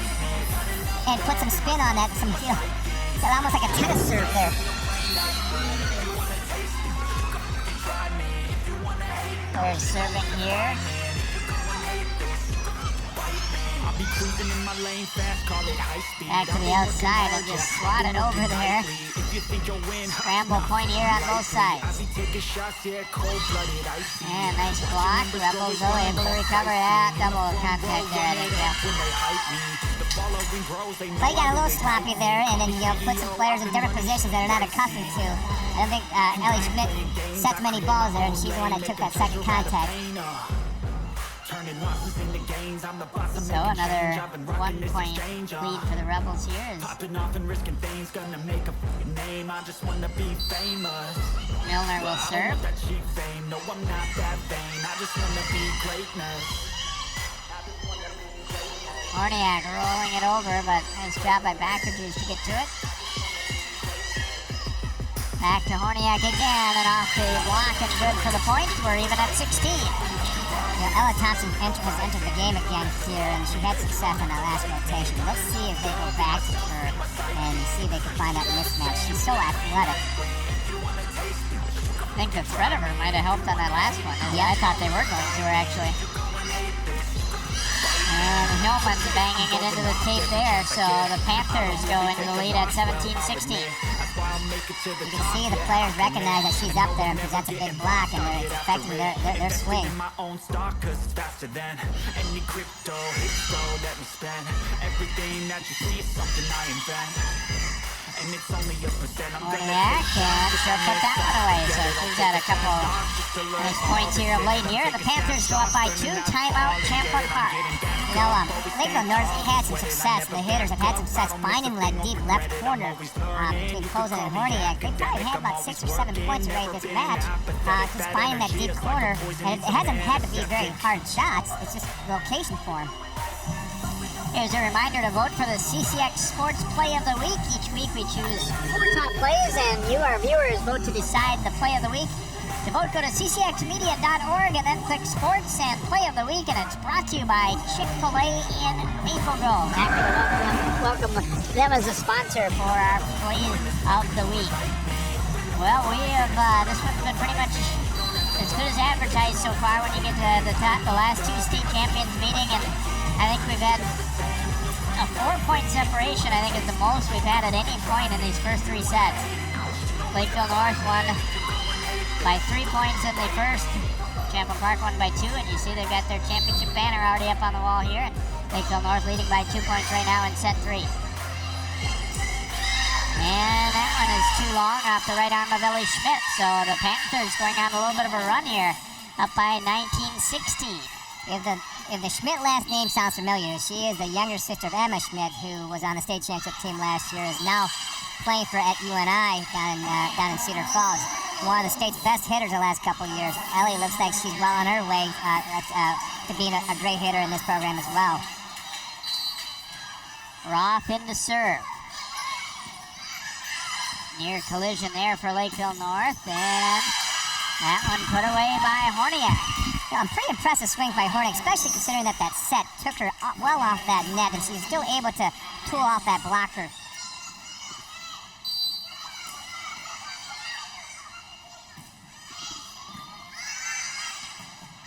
and put some spin on that, almost like a tennis serve there. They're serving here. Back to the outside and just swatted over there. Scramble point here on both sides. And nice block. Rebels though able to recover that. Double contact there. Play got a little sloppy there, and then put some players in different positions that are not accustomed to. I don't think Ellie Schmidt set many balls there, and she's the one that took that second contact. So another 1-point lead for the Rebels here is Milner will serve. Horniak rolling it over, but nice job by Backridge to get to it. Back to Horniak again, and off the block and good for the point. We're even at 16. Ella Thompson has entered the game again here, and she had success on that last rotation. Let's see if they go back to her and see if they can find that mismatch. She's so athletic. I think the threat of her might have helped on that last one. Yeah, I thought they were going to her, actually. And Hillman's banging it into the tape there, so the Panthers go into the lead at 17-16. You can see the players recognize that she's up there and presents a big block, and they're expecting their swing. Horniak, and she'll put that one away. So she's got a couple nice points here of late here. The Panthers go up by 2. Timeout, Champlin Park. Lakeville North had some success. The hitters have had some success finding that deep left corner between Polson and Horniak. They probably had about 6 or 7 points already this match. Just finding that deep corner, and it hasn't had to be very hard shots. It's just location for them. Here's a reminder to vote for the CCX Sports Play of the Week. Each week we choose 4 top plays, and you, our viewers, vote to decide the Play of the Week. To vote, go to ccxmedia.org and then click Sports and Play of the Week, and it's brought to you by Chick-fil-A in Maple Grove. Welcome them as a sponsor for our Play of the Week. Well, we have, this one's been pretty much as good as advertised so far when you get to the last two state champions meeting, and I think we've had a 4-point separation, I think is the most we've had at any point in these first three sets. Lakeville North won by 3 points in the first, Champlin Park won by 2, and you see they've got their championship banner already up on the wall here, and Lakeville North leading by 2 points right now in set 3. And that one is too long off the right arm of Ellie Schmidt. So the Panthers going on a little bit of a run here, up by 19-16. If the Schmidt last name sounds familiar, she is the younger sister of Emma Schmidt, who was on the state championship team last year, is now playing for at UNI down in Cedar Falls. One of the state's best hitters the last couple of years. Ellie looks like she's well on her way to being a great hitter in this program as well. Roth in to serve. Near collision there for Lakeville North, and that one put away by Horniak. A pretty impressive swing by Horniak, especially considering that set took her well off that net, and she's still able to pull off that blocker.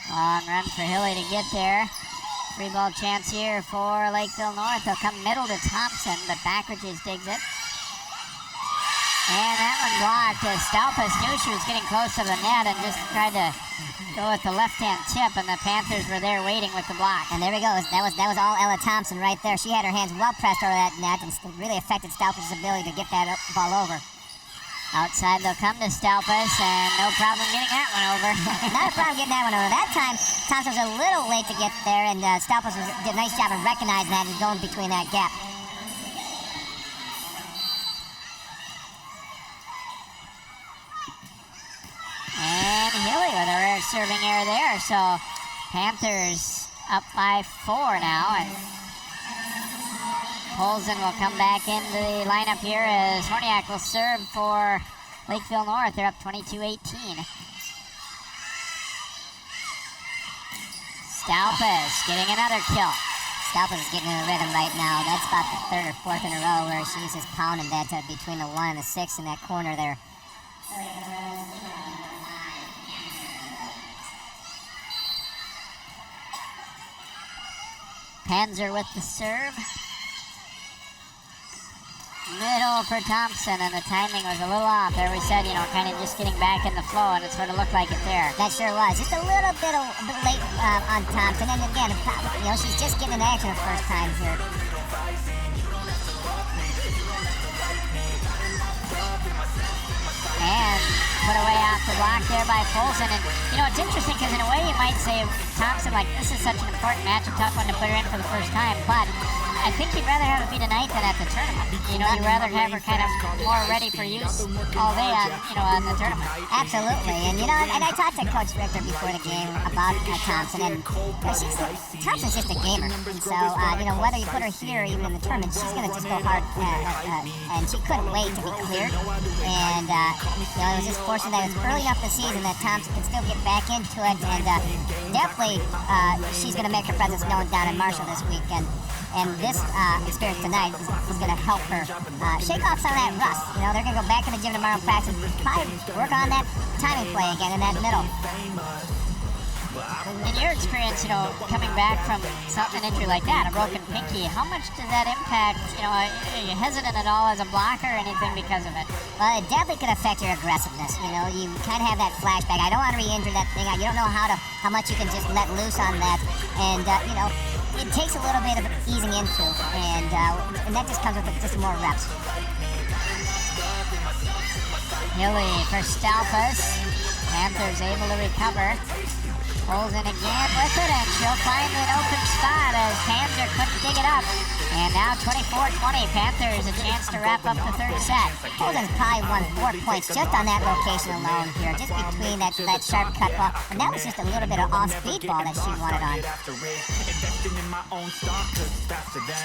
Long run for Hilly to get there. Free ball chance here for Lakeville North. They'll come middle to Thompson, but Backridge digs it. And that one blocked. Stalpas knew she was getting close to the net and just tried to go with the left-hand tip, and the Panthers were there waiting with the block. And there we go. That was all Ella Thompson right there. She had her hands well pressed over that net and really affected Stalpas' ability to get that ball over. Outside they'll come to Stalpas, and no problem getting that one over. Not a problem getting that one over. That time, Thompson was a little late to get there, and Stalpas did a nice job of recognizing that and going between that gap. And Hilly with a rare serving error there. So Panthers up by 4 now. And Polson will come back into the lineup here as Horniak will serve for Lakeville North. They're up 22-18. Stalpas getting another kill. Stalpas is getting in a rhythm right now. That's about the 3rd or 4th in a row where she's just pounding that between the 1 and the 6 in that corner there. Panzer with the serve. Middle for Thompson, and the timing was a little off there. We said, kind of just getting back in the flow, and it sort of looked like it there. That sure was. Just a little bit late on Thompson, and again, she's just getting into action the first time here. And put away off the block there by Polson. And, it's interesting because in a way you might say Thompson, this is such an important match, a tough one to put her in for the first time, but I think you'd rather have it be tonight than at the tournament. You'd rather have her kind of more ready for use all day on the tournament. Absolutely. And, and I talked to Coach Richter before the game about Thompson, and Thompson's just a gamer. So, whether you put her here or even in the tournament, she's going to just go hard, and she couldn't wait to be cleared. And, it was just fortunate that it was early enough in the season that Thompson can still get back into it, and definitely she's going to make her presence known down in Marshall this weekend. And this experience tonight is going to help her shake off some of that rust. They're going to go back in the gym tomorrow and practice, probably work on that timing play again in that middle. In your experience, coming back from an injury like that, a broken pinky, how much does that impact, are you hesitant at all as a blocker or anything because of it? Well, it definitely could affect your aggressiveness. You kind of have that flashback. I don't want to re-injure that thing. You don't know how much you can just let loose on that. And, it takes a little bit of easing into, and that just comes with just more reps. Hilly for Stalpas. Panthers able to recover. Pulls in again with it, and she'll find an open spot as Panzer couldn't dig it up. And now 24-20, Panthers a chance to wrap up the third set. Pulsen's probably won 4 points just on that location alone here, just between that sharp cut ball. And that was just a little bit of off-speed ball that she wanted on.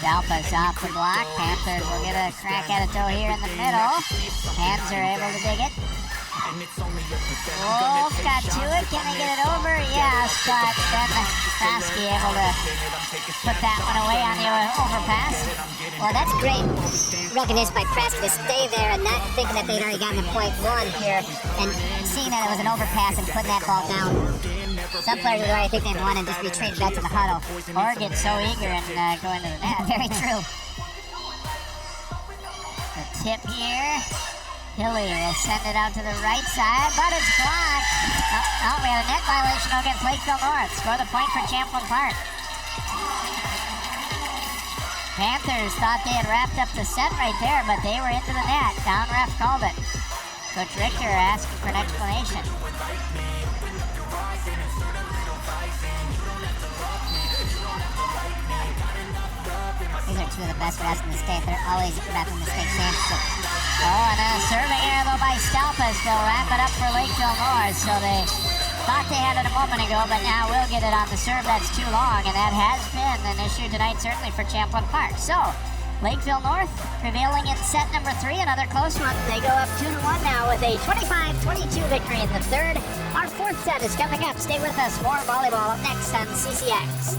Stalpas off the block. Panthers will get a crack at it though here in the middle. Panzer able to dig it. Wolf got to it. Can they get it over? Yes, but then Krasky able to put that one away on the overpass. Well, that's great recognition by Preston to stay there and not thinking that they'd already gotten the point one here and seeing that it was an overpass and putting that ball down. Some players would already think they'd won and just retreat back to the huddle. Or get so eager and go into the net. Very true. The tip here. Hilly will send it out to the right side, but it's blocked. Oh, we had a net violation against Lakeville North. Score the point for Champlin Park. Panthers thought they had wrapped up the set right there, but they were into the net. Down ref called it. Coach Richter asking for an explanation. These are two of the best refs in the state. They're always refing the state championship. Oh, and a serving error though by Stalpas will wrap it up for Lakeville North. So they thought they had it a moment ago, but now we'll get it on the serve that's too long, and that has been an issue tonight, certainly for Champlin Park. So, Lakeville North prevailing in set number 3, another close one. They go up 2-1 now with a 25-22 victory in the third. Our fourth set is coming up. Stay with us. More volleyball up next on CCX.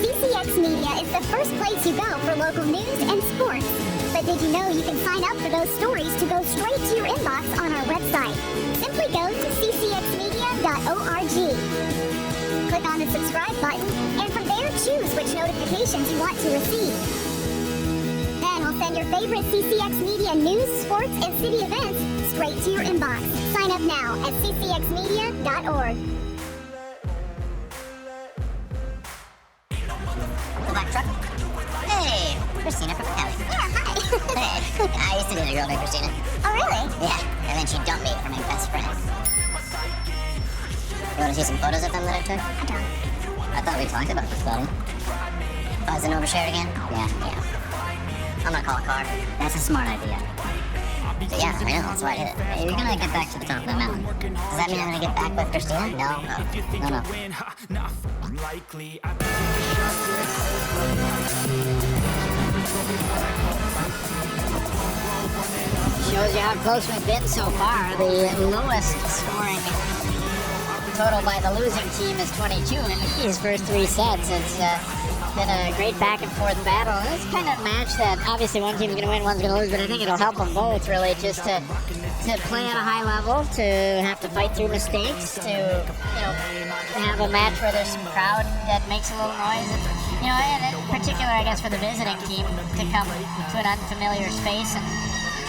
CCX Media is the first place you go for local news and sports. But did you know you can sign up for those stories to go straight to your inbox on our website? Simply go to ccxmedia.org. Click on the subscribe button, and from there choose which notifications you want to receive. Then we'll send your favorite CCX Media news, sports, and city events straight to your inbox. Sign up now at ccxmedia.org. The black truck. Hey, Christina from Cali. Yeah, hi. Hey, I used to date a girl named Christina. Oh, really? Yeah, and then she dumped me for my best friend. You want to see some photos of them that I took? I don't. I thought we talked about this, buddy. Buzz and overshare again? Yeah. I'm gonna call a car. That's a smart idea. So yeah, I know, that's why I did it. Hey, you're gonna get back to the top of that mountain. Does that mean I'm gonna get back with Christina? No. Shows you how close we've been so far. The lowest scoring total by the losing team is 22 in these first 3 sets. It's been a great back and forth battle. It's kind of a match that obviously one team's going to win, one's going to lose, but I think it'll help them both really just to play at a high level, to have to fight through mistakes, to have a match where there's some crowd that makes a little noise. And in particular, I guess, for the visiting team to come to an unfamiliar space and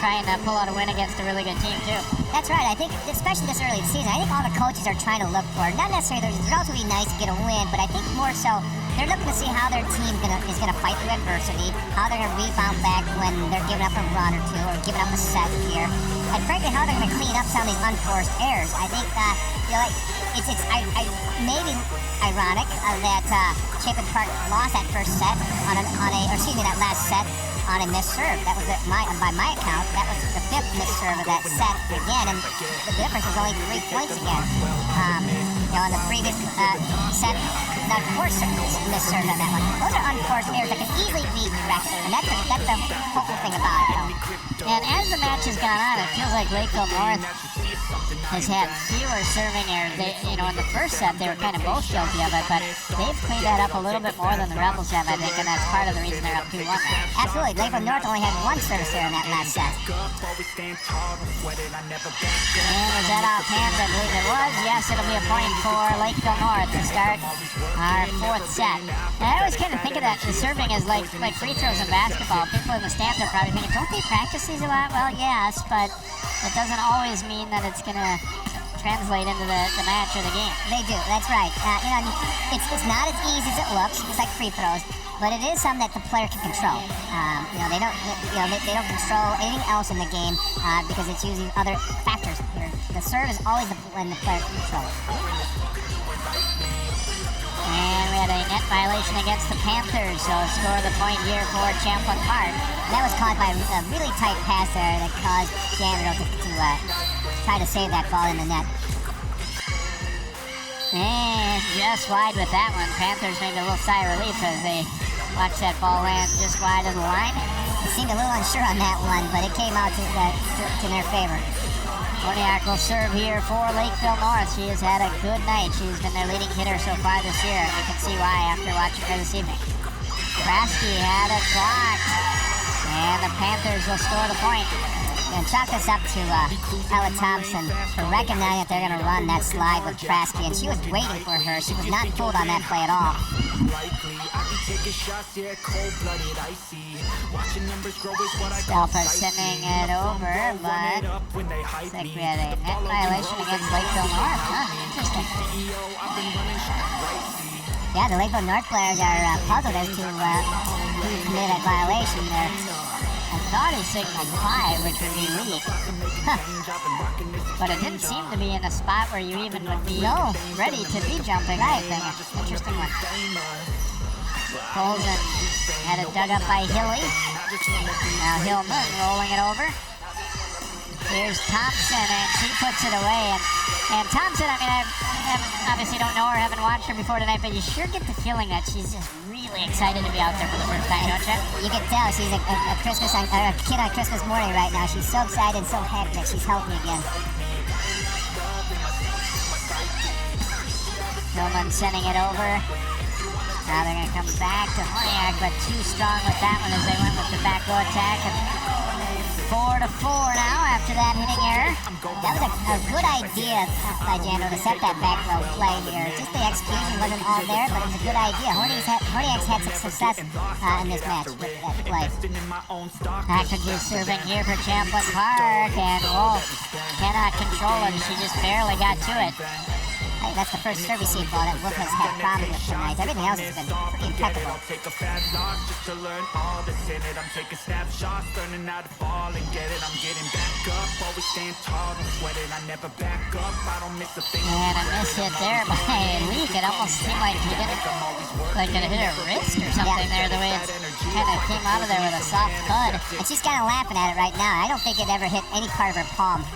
try and pull out a win against a really good team too. That's right. I think, especially this early in the season, I think all the coaches are trying to look for, not necessarily, there's also be nice to get a win, but I think more so they're looking to see how their team is going to fight through adversity, how they're going to rebound back when they're giving up a run or two or giving up a set here, and frankly, how they're going to clean up some of these unforced errors. I think it's maybe ironic that Chapin Park lost that first set that last set on a missed serve. That was by my account, that was the 5th missed serve of that set again, and the difference was only 3 points again. In the previous set, the 4 missed serves on that one. Those are unforced errors that can easily be corrected, and that's the whole thing about it. And as the match has gone on, it feels like Lakeville North has had fewer serving errors. In the first set, they were kind of both guilty of it, but they've cleaned that up a little bit more than the Rebels have, I think, and that's part of the reason they're up 2-1 now. Absolutely. Lakeville North only had 1 service error in that last set. And was that offhand? I believe it was. Yes, it'll be a point for Lakeville North to start our 4th set. And I always kind of think of that, the serving as like free throws in basketball. People in the stands are probably thinking, don't they practice these a lot? Well, yes, but it doesn't always mean that it's going to translate into the match or the game. They do, that's right. It's not as easy as it looks, just like free throws, but it is something that the player can control. They don't control anything else in the game because it's using other factors here. The serve is always when the player can control it. And we had a net violation against the Panthers, so score the point here for Champlin Park. That was caused by a really tight pass there that caused Jandro to try to save that ball in the net. And just wide with that one. Panthers made a little sigh of relief as they watched that ball land just wide of the line. They seemed a little unsure on that one, but it came out to their favor. Horniak will serve here for Lakeville North. She has had a good night. She's been their leading hitter so far this year, and you can see why after watching her this evening. Krasky had it blocked, and the Panthers will score the point. And chalk this up to Ella Thompson for recognizing that they're going to run that slide with Krasky, and she was waiting for her. She was not fooled on that play at all. Stelpa sending it over, but looks like we had a net violation against Lakeville North. Huh, interesting. Yeah, the Lakeville North players are puzzled as to who committed that violation there. I thought he signaled 5, which would be lead. But it didn't seem to be in a spot where you even would be ready to be jumping. Right, interesting one. Colson had it dug up by Hilly. Now Hillman rolling it over. Here's Thompson, and she puts it away. And Thompson, I mean, I obviously don't know her, haven't watched her before tonight, but you sure get the feeling that she's just really excited to be out there for the first time, don't you? You can tell she's a kid on Christmas morning right now. She's so excited and so happy that she's healthy again. Hillman sending it over. Now they're going to come back to Horniak, but too strong with that one as they went with the back row attack. And 4-4 now after that hitting error. That was a good idea by Jando to set that back row play here. Just the execution wasn't all there, but it was a good idea. Horniak's had some success in this match with that play. Package serving here for Champlin Park, and Wolf cannot control it. She just barely got to it. I think that's the first service seed ball that Wolf has had problems with tonight. Everything else has been pretty impeccable. And a miss hit there by Leak. It almost seemed like he didn't it hit her wrist or something there, the way it kind of came out of there with a soft thud. And she's kind of laughing at it right now. I don't think it ever hit any part of her palm.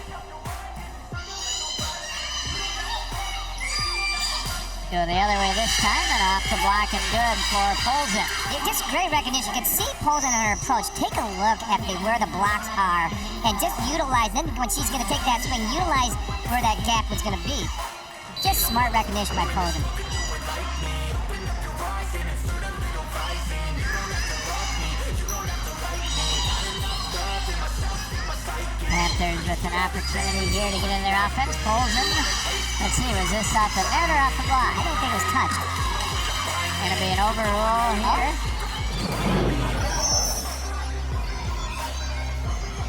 Go the other way this time, and off the block and good for Polzin. Just great recognition. You can see Polzin in her approach. Take a look at where the blocks are and just utilize, then when she's going to take that swing, utilize where that gap was going to be. Just smart recognition by Polzin. Panthers with an opportunity here to get in their offense. Polzin. Let's see, was this off the net or off the block? I don't think it was touched. Gonna be an overrule here.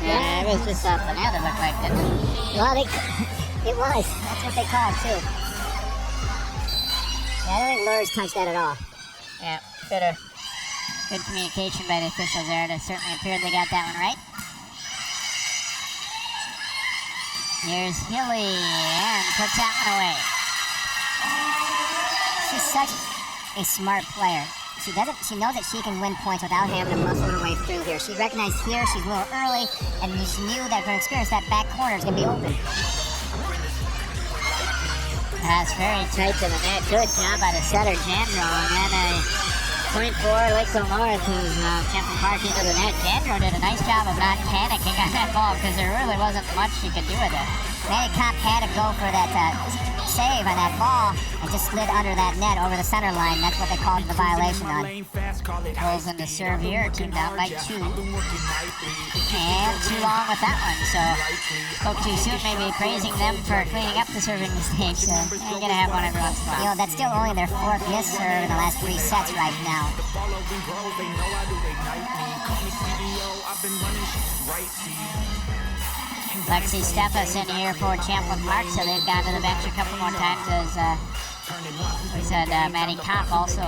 Yeah, it was just off the net, it looked like, didn't it? Well, it was. That's what they call it, too. Yeah, I don't think Lurs touched that at all. Yeah, good communication by the officials there. It certainly appeared they got that one right. Here's Hilly, and puts that one away. She's such a smart player. She knows that she can win points without having to muscle her way through here. She recognized here she's a little early, and she knew that from experience that back corner is going to be open. That's very tight to the net. Good job by the setter, Jandro, and then a point for Lakeville North, who's Champlin Park into the net. Jandro did a nice job of not panicking on that ball because there really wasn't much she could do with it. Manny Kopp had to go for that save on that ball and just slid under that net over the center line. That's what they called the violation on. Rolls in to serve here, team down by 2. And too long with that one, so spoke too soon, maybe praising them for cleaning up the serving mistakes. You're going to have one every once in a while. You know, that's still only their 4th missed serve in the last 3 sets right now. Lexi Steffes in here for Champlin Park, so they've gone to the bench a couple more times as we said Maddie Kopp also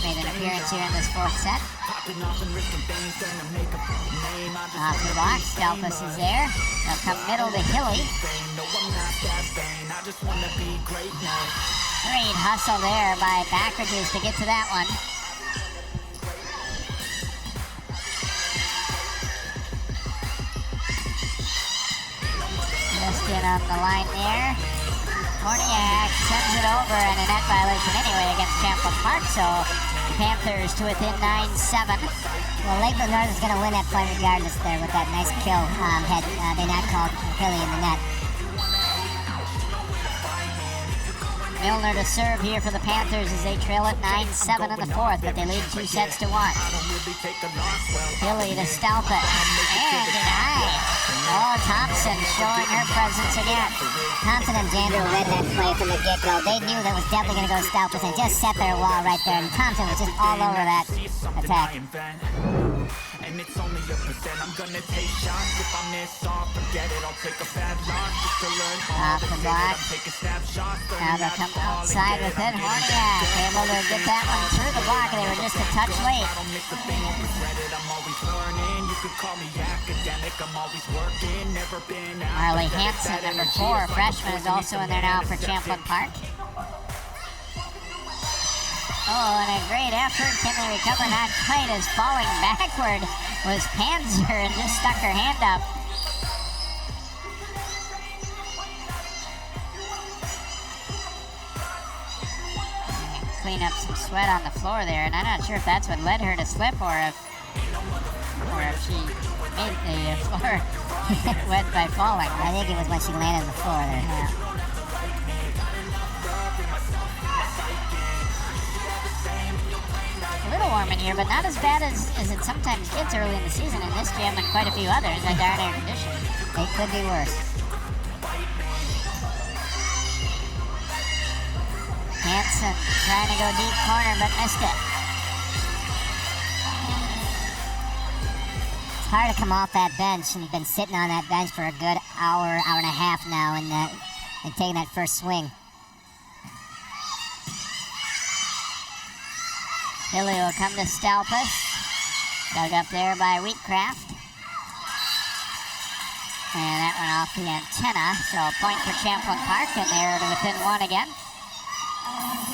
made an appearance here in this 4th set. Off the block, Steffes is there. They'll come middle to Hilly. Great hustle there by Backridges to get to that one. Just in on the line there. Horniak sends it over, and a net violation anyway against Champlin Park, so Panthers to within 9-7. Well, Lakeville North is going to win that play regardless there with that nice kill had they not called Hilly in the net. Milner to serve here for the Panthers as they trail at 9-7 in the fourth, but they lead 2-1. Hilly to Stalpus, and denied. Oh, Thompson showing her presence again. Thompson and Jander read that play from the get-go. They knew that was definitely going to go to Stalpus and just set their wall right there, and Thompson was just all over that attack. And it's only a percent. I'm gonna take shots. If I miss off, forget it. I'll take a bad loss just to learn Off the block. I'm taking snapshots. Now they come outside with it. Horniak able to get that one through the block. They were just a touch late. I don't miss a thing, don't regret it. I'm always learning. You could call me academic. I'm always working. Never been out. Marley Hansen, number 4, freshman, is also in there now for Champlin Park. Oh, and a great effort. Can they recover? Not quite, as falling backward was Panzer and just stuck her hand up. Clean up some sweat on the floor there, and I'm not sure if that's what led her to slip or if she made the floor wet by falling. I think it was when she landed on the floor there. Yeah. A little warm in here, but not as bad as it sometimes gets early in the season in this gym and quite a few others that aren't air conditioned. It could be worse. Hansen trying to go deep corner but missed it. It's hard to come off that bench, and you've been sitting on that bench for a good hour and a half now, and taking that first swing. Hilly will come to Stalpus. Dug up there by Wheatcraft. And that went off the antenna, so a point for Champlin Park, and they're within 1 again.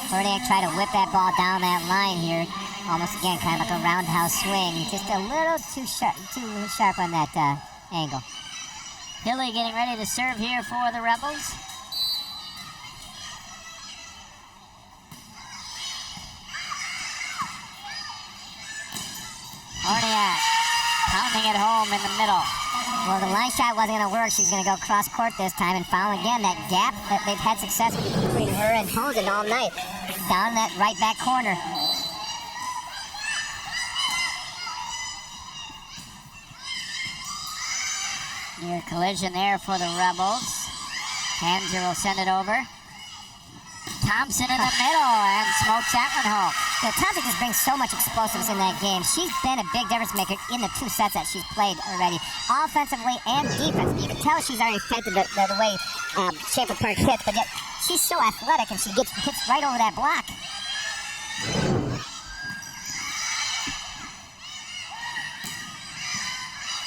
Horniak tried to whip that ball down that line here. Almost again, kind of like a roundhouse swing. Just a little too sharp on that angle. Hilly getting ready to serve here for the Rebels. Horniak pounding it home in the middle. Well, the line shot wasn't going to work. She's going to go cross court this time and foul again. That gap that they've had success between her and Posen all night. Down that right back corner. Near collision there for the Rebels. Panzer will send it over. Thompson in the middle and smokes that one home. Thompson just brings so much explosiveness in that game. She's been a big difference maker in the 2 sets that she's played already, offensively and defensively. You can tell she's already affected the way Champlin Park hits, but yet she's so athletic and she hits right over that block.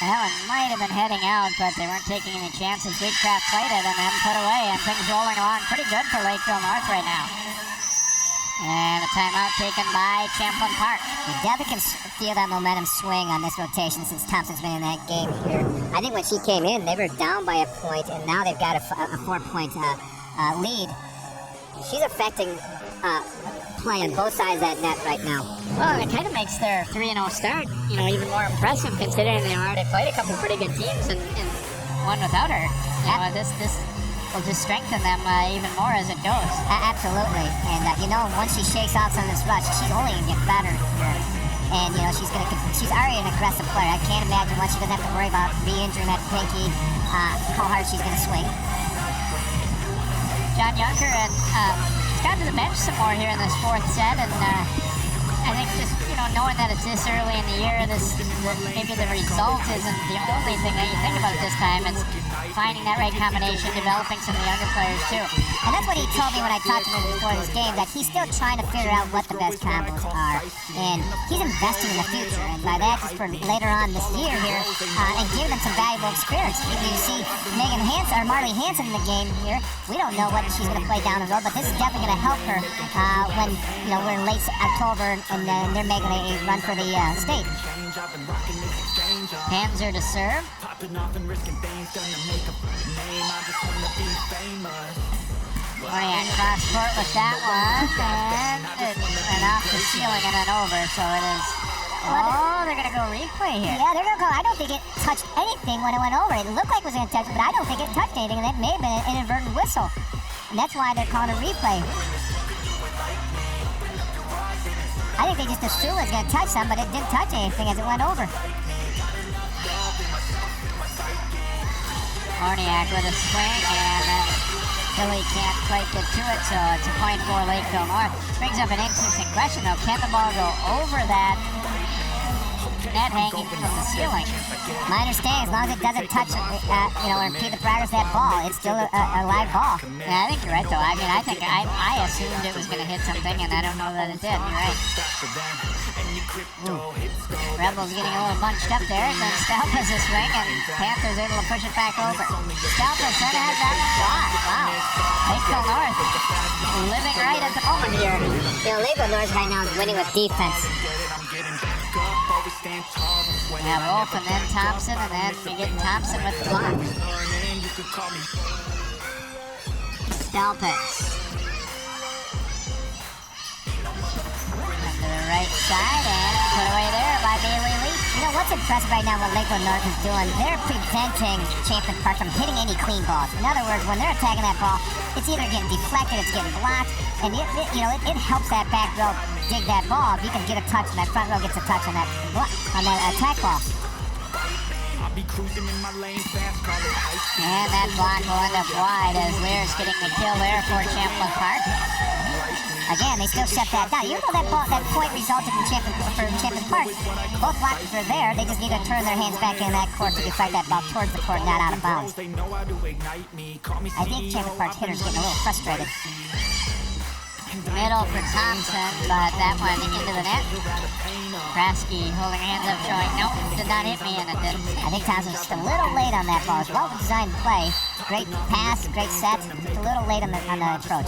That one might have been heading out, but they weren't taking any chances. Wheatcraft played it and then put away, and things rolling along pretty good for Lakeville North right now. And a timeout taken by Champlin Park. You definitely can feel that momentum swing on this rotation since Thompson's been in that game here. I think when she came in, they were down by a point, and now they've got a 4-point lead. She's affecting play on both sides of that net right now. Well, it kind of makes their 3-0 start, even more impressive considering they already played a couple pretty good teams and one without her. This will just strengthen them even more as it goes. Absolutely. And once she shakes off some of this rush, she's only going to get better here. And she's already an aggressive player. I can't imagine once she doesn't have to worry about re-injuring that pinky, how hard she's going to swing. John Younger and got to the bench some more here in this 4th set, and I think just knowing that it's this early in the year, maybe the result isn't the only thing that you think about this time. It's finding that right combination, developing some of the younger players too. And that's what he told me when I talked to him before this game, that he's still trying to figure out what the best combos are. And he's investing in the future, and by that, just for later on this year here, and giving them some valuable experience. You see Marley Hansen in the game here. We don't know what she's going to play down the road, but this is definitely going to help her when we're in late October and they're making a run for the state. Panzer to serve. Horniak cross court with that one, and it went off the ceiling and then over, so it is Oh, they're going to go replay here. Yeah, they're going to go. I don't think it touched anything when it went over. It looked like it was going to touch it, but I don't think it touched anything, and that may have been an inadvertent whistle. And that's why they're calling a replay. I think they just assumed it was going to touch some, but it didn't touch anything as it went over. Orniak with a swing, and then Philly can't quite get to it, so it's a point for Lakeville North. Brings up an interesting question, though. Can the ball go over that net hanging from the ceiling? My understanding, as long as it doesn't touch, or impede the progress of that ball, it's still a live ball. Yeah, I think you're right, though. I mean, I assumed it was going to hit something, and I don't know that it did. You're right. Rebels getting a little bunched up there, and then Stalpa's a swing, and Panthers able to push it back over. Stalpa then has that shot. Wow. Lakeville North living right at the moment here. Lakeville North right now is winning with defense. Yeah, Wolf and then Thompson, and then you get Thompson with the block. Stalpas. To the right side, and put away there by Bailey Lee. You know what's impressive right now, what Lakeville North is doing? They're preventing Champlin Park from hitting any clean balls. In other words, when they're attacking that ball, it's either getting deflected, it's getting blocked, and it helps that back row dig that ball. If you can get a touch, and that front row gets a touch on that attack ball. And that block will end up wide as Lear's getting the kill there for Champlin Park. Again, they still shut that down. Even though that point resulted in Champlin Park, both blockers are there. They just need to turn their hands back in that court to deflect that ball towards the court, not out of bounds. I think Champlin Park's hitter's getting a little frustrated. Middle for Thompson, but that one into the net. Krasky holding hands up, showing nope, did not hit me, and it didn't. I think Thompson's just a little late on that ball. It's a well-designed play. Great pass, great set. Just a little late on the approach.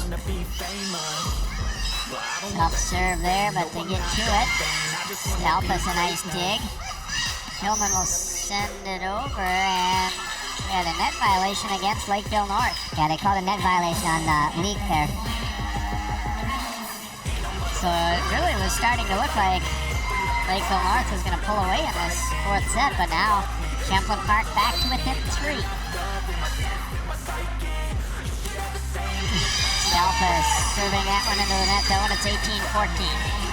Tough serve there, but they get to it. Stalpa's a nice dig. Hillman will send it over, and we had a net violation against Lakeville North. Yeah, they called a net violation on Leak there. So it really was starting to look like Lakeville North was going to pull away in this fourth set, but now Champlin Park back to within 3. Stalpas serving that one into the net, though, and it's 18-14.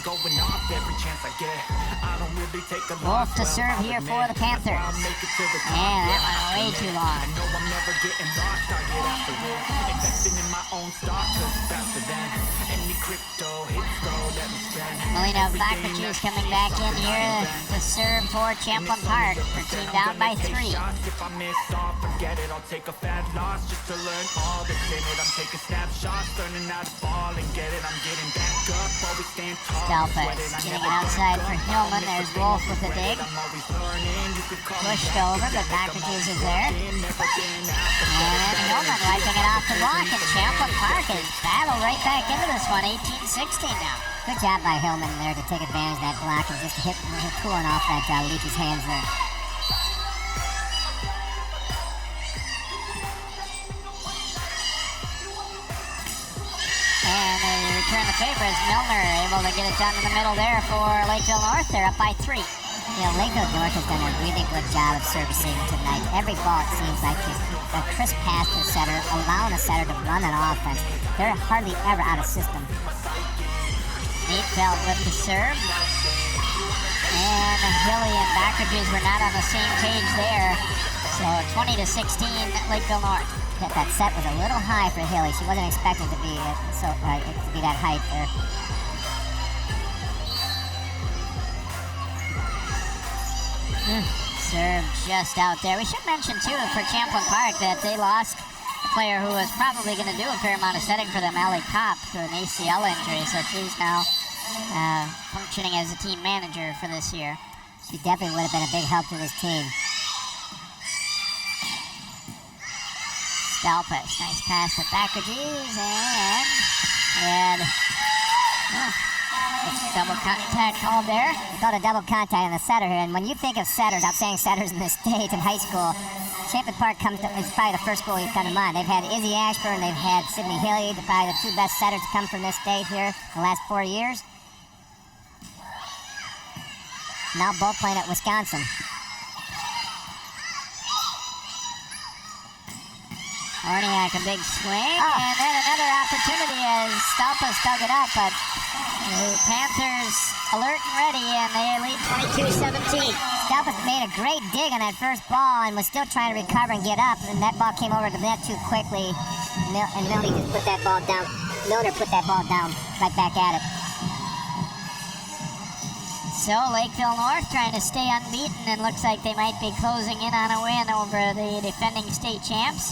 Going off every chance I get. I don't really take a Wolf to serve here for the Panthers. And that one way too long. I know I'm never getting lost. I get after it. Investing in my own stock, cause it's faster than any crypto hits go let me spend. Melina Bakachis coming back in here to serve for Champlin Park. Their team down by 3. If I miss off, forget it. I'll take a fat loss just to learn all that's in it. I'm taking snapshots, learning how to fall and get it. I'm getting back up, always stand tall. Stalpas getting it outside for Hillman. There's Wolf with the dig. Pushed over, but Bakachis is there. And then Hillman wiping it off the block, and Champlin Park is battled right back into this one, 18-16 now. Good job by Hillman there to take advantage of that block and just hit cooling off that Leaky's hands there. And they return the favor as Milner able to get it down in the middle there for Lakeville North. They're up by 3. Lakeville North has done a really good job of servicing tonight. Every ball, it seems like, is a crisp pass to the setter, allowing the setter to run an offense. They're hardly ever out of system. Neatfeld with the serve. And Hilly and Bakachis were not on the same page there. So 20-16, Lakeville North. That set was a little high for Hilly. She wasn't expecting to be that height there. Serve just out there. We should mention, too, for Champlin Park that they lost a player who was probably going to do a fair amount of setting for them, Allie Kopp, to an ACL injury. So she's now functioning as a team manager for this year. She definitely would have been a big help to this team. Stalpas, nice pass to Bakachis, and double contact called there. They called a double contact on the setter here, and when you think of setters, outstanding setters in the States in high school, Champlin Park is probably the first school you come to mind. They've had Izzy Ashburn, they've had Sydney Hilly, probably the two best setters to come from this state here the last 4 years. Now both playing at Wisconsin. Orniak, a big swing, and then another opportunity as Stalpas dug it up, but the Panthers alert and ready, and they lead 22-17. Stalpas made a great dig on that first ball and was still trying to recover and get up, and that ball came over the net too quickly, and Milner just put that ball down. Milner put that ball down right back at it. So Lakeville North trying to stay unbeaten, and looks like they might be closing in on a win over the defending state champs.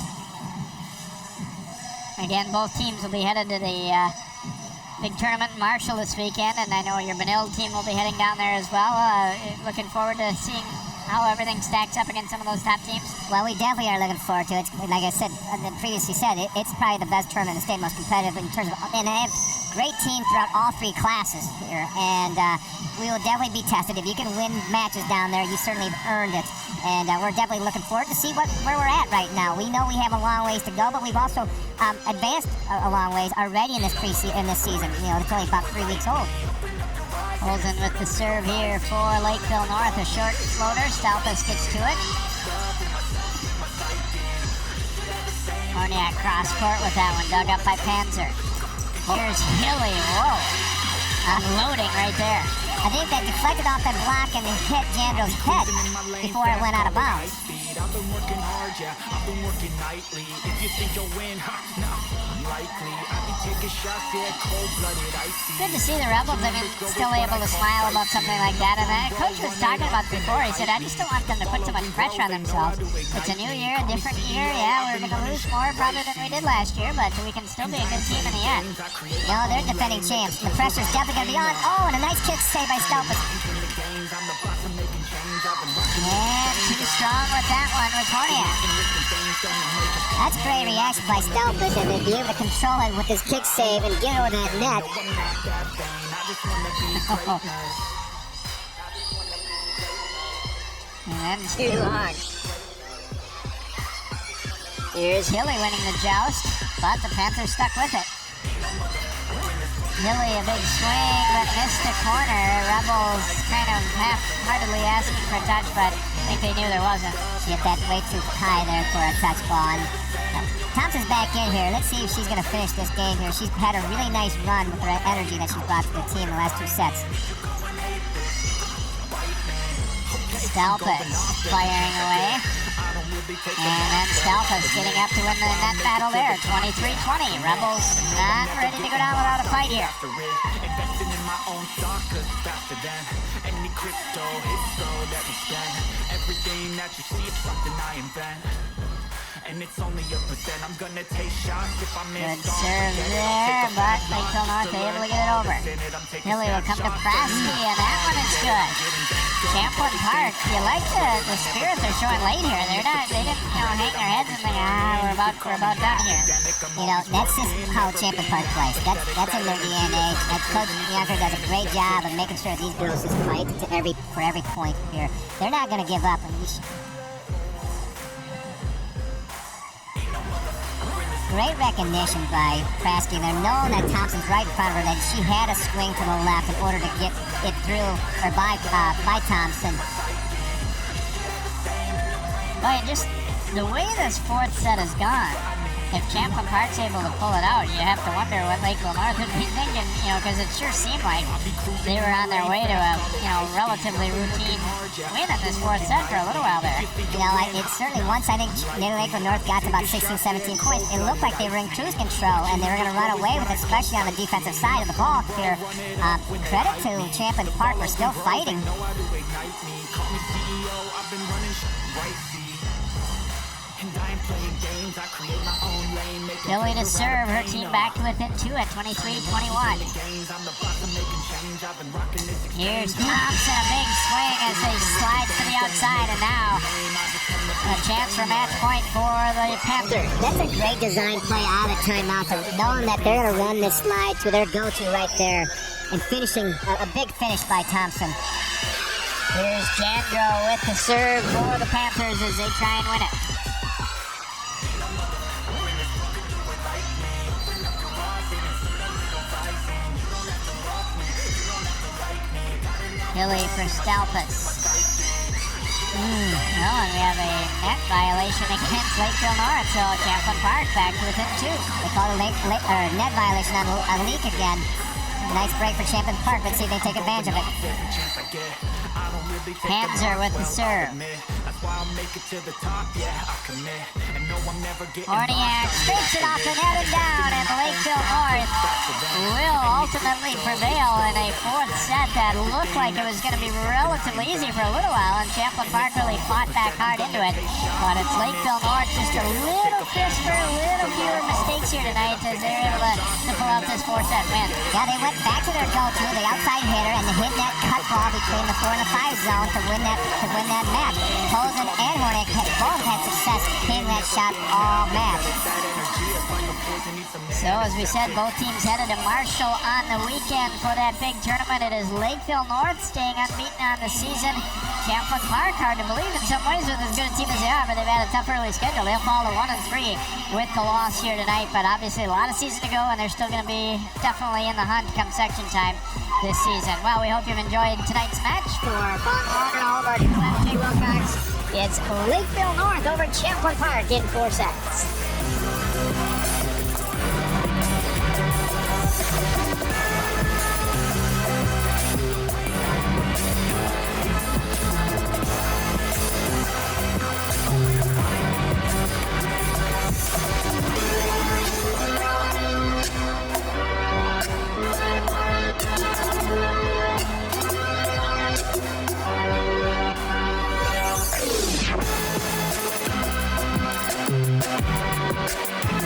Again, both teams will be headed to the big tournament in Marshall this weekend, and I know your Benilde team will be heading down there as well. Looking forward to seeing how everything stacks up against some of those top teams. Well, we definitely are looking forward to it. Like I said, previously said, it's probably the best tournament in the state, most competitive in terms of, and they have great teams throughout all three classes here, and we will definitely be tested. If you can win matches down there, you certainly have earned it. And we're definitely looking forward to see where we're at right now. We know we have a long ways to go, but we've also advanced a long ways already in this season. You know, it's only about 3 weeks old. Olsen with the serve here for Lakeville North. A short floater. Stalpas gets to it. Orniak cross court with that one. Dug up by Panzer. Here's Hilly. Whoa. Unloading right there. I think that deflected off that block and hit Jandro's head before it went out of bounds. I've been working hard, yeah, I've been working nightly. If you think you'll win, no, unlikely. I've been taking shots, yeah, cold-blooded, icy. Good to see the Rebels, I mean, still able to smile about something like that. And Coach was talking about before, he said, I just don't want them to put too much pressure on themselves. It's a new year, a different year. Yeah, we're going to lose more probably than we did last year, but we can still be a good team in the end. No, they're defending champs. The pressure's definitely going to be on. Oh, and a nice kick save by Stalpas. And too strong with that one with Orniak. That's great reaction by Stalpas, and then be able to control it with his kick save and get over that net. And too hard. Here's Hilly winning the joust, but the Panthers stuck with it. Hilly, a big swing, but missed the corner. Rebels kind of half-heartedly asking for a touch, but I think they knew there wasn't. She hit that way too high there for a touch ball. And Thompson's back in here. Let's see if she's going to finish this game here. She's had a really nice run with her energy that she's brought to the team in the last 2 sets. Stalpas firing away. And then Stalpas getting up to win the net battle there. 23-20. Rebels not ready to go down without a fight here. Investing in my own stock, cause faster than any crypto hit, so let me spend everything that you see is something I invent. And it's only a percent. I'm gonna take shots if I miss. Good serve there, but Lakeville North able to get it over. Hilly will come to Prasky, and that one is good. Champlin Park, you like the spirit they're showing late here. They didn't hang their heads and think, we're about done here. You know, that's just how Champlin Park plays. That's in their DNA. And Coach Bianca does a great job of making sure these girls just fight for every point here. They're not gonna give up. Great recognition by Prasky. They're knowing that Thompson's right in front of her, that she had a swing to the left in order to get it through, or by Thompson. Boy, just the way this fourth set has gone, if Champlin Park's able to pull it out, you have to wonder what Lakeville North would be thinking, because it sure seemed like they were on their way to a, relatively routine win in this fourth set for a little while there. It's certainly once I think Lakeville North got to about 16, 17 points, it looked like they were in cruise control and they were going to run away with it, especially on the defensive side of the ball here. Credit to Champlin Park, we're still fighting. Hilly to serve, her team back to within 2 at 23-21. Here's Thompson, a big swing as they slide to the outside, and now a chance for match point for the Panthers. That's a great design play out of timeout, knowing that they're going to run this slide to their go-to right there, and finishing a big finish by Thompson. Here's Jandro with the serve for the Panthers as they try and win it. Billy for Stalpus. Well, and we have a net violation against Lakeville North, so Champlin Park back within 2. They call it net violation on a leak again. Nice break for Champlin Park. Let's see if they take advantage of it. Hamzer with the serve. Horniak scrapes it off the net and down, and Lakeville North will ultimately prevail in a 4th set that looked like it was going to be relatively easy for a little while, and Champlin Park really fought back hard into it. But it's Lakeville North just a little crisper, a little fewer mistakes here tonight as they're able to pull out this 4-set win. Yeah, they went back to their go-to, the outside hitter, and hit that cut ball between the 4 and the 5 zone to win that match. Posen and Horniak both had success hitting that shot all match. So as we said, both teams headed to Marshall on the weekend for that big tournament. It is Lakeville North staying unbeaten on the season. Champlin Park, hard to believe in some ways with as good a team as they are, but they've had a tough early schedule. They'll fall to 1-3 with the loss here tonight, but obviously a lot of season to go, and they're still going to be definitely in the hunt come section time this season. Well, we hope you've enjoyed tonight's match. For Fun Hog and all of our Jay Wilcox, it's Lakeville North over Champlin Park in 4 sets.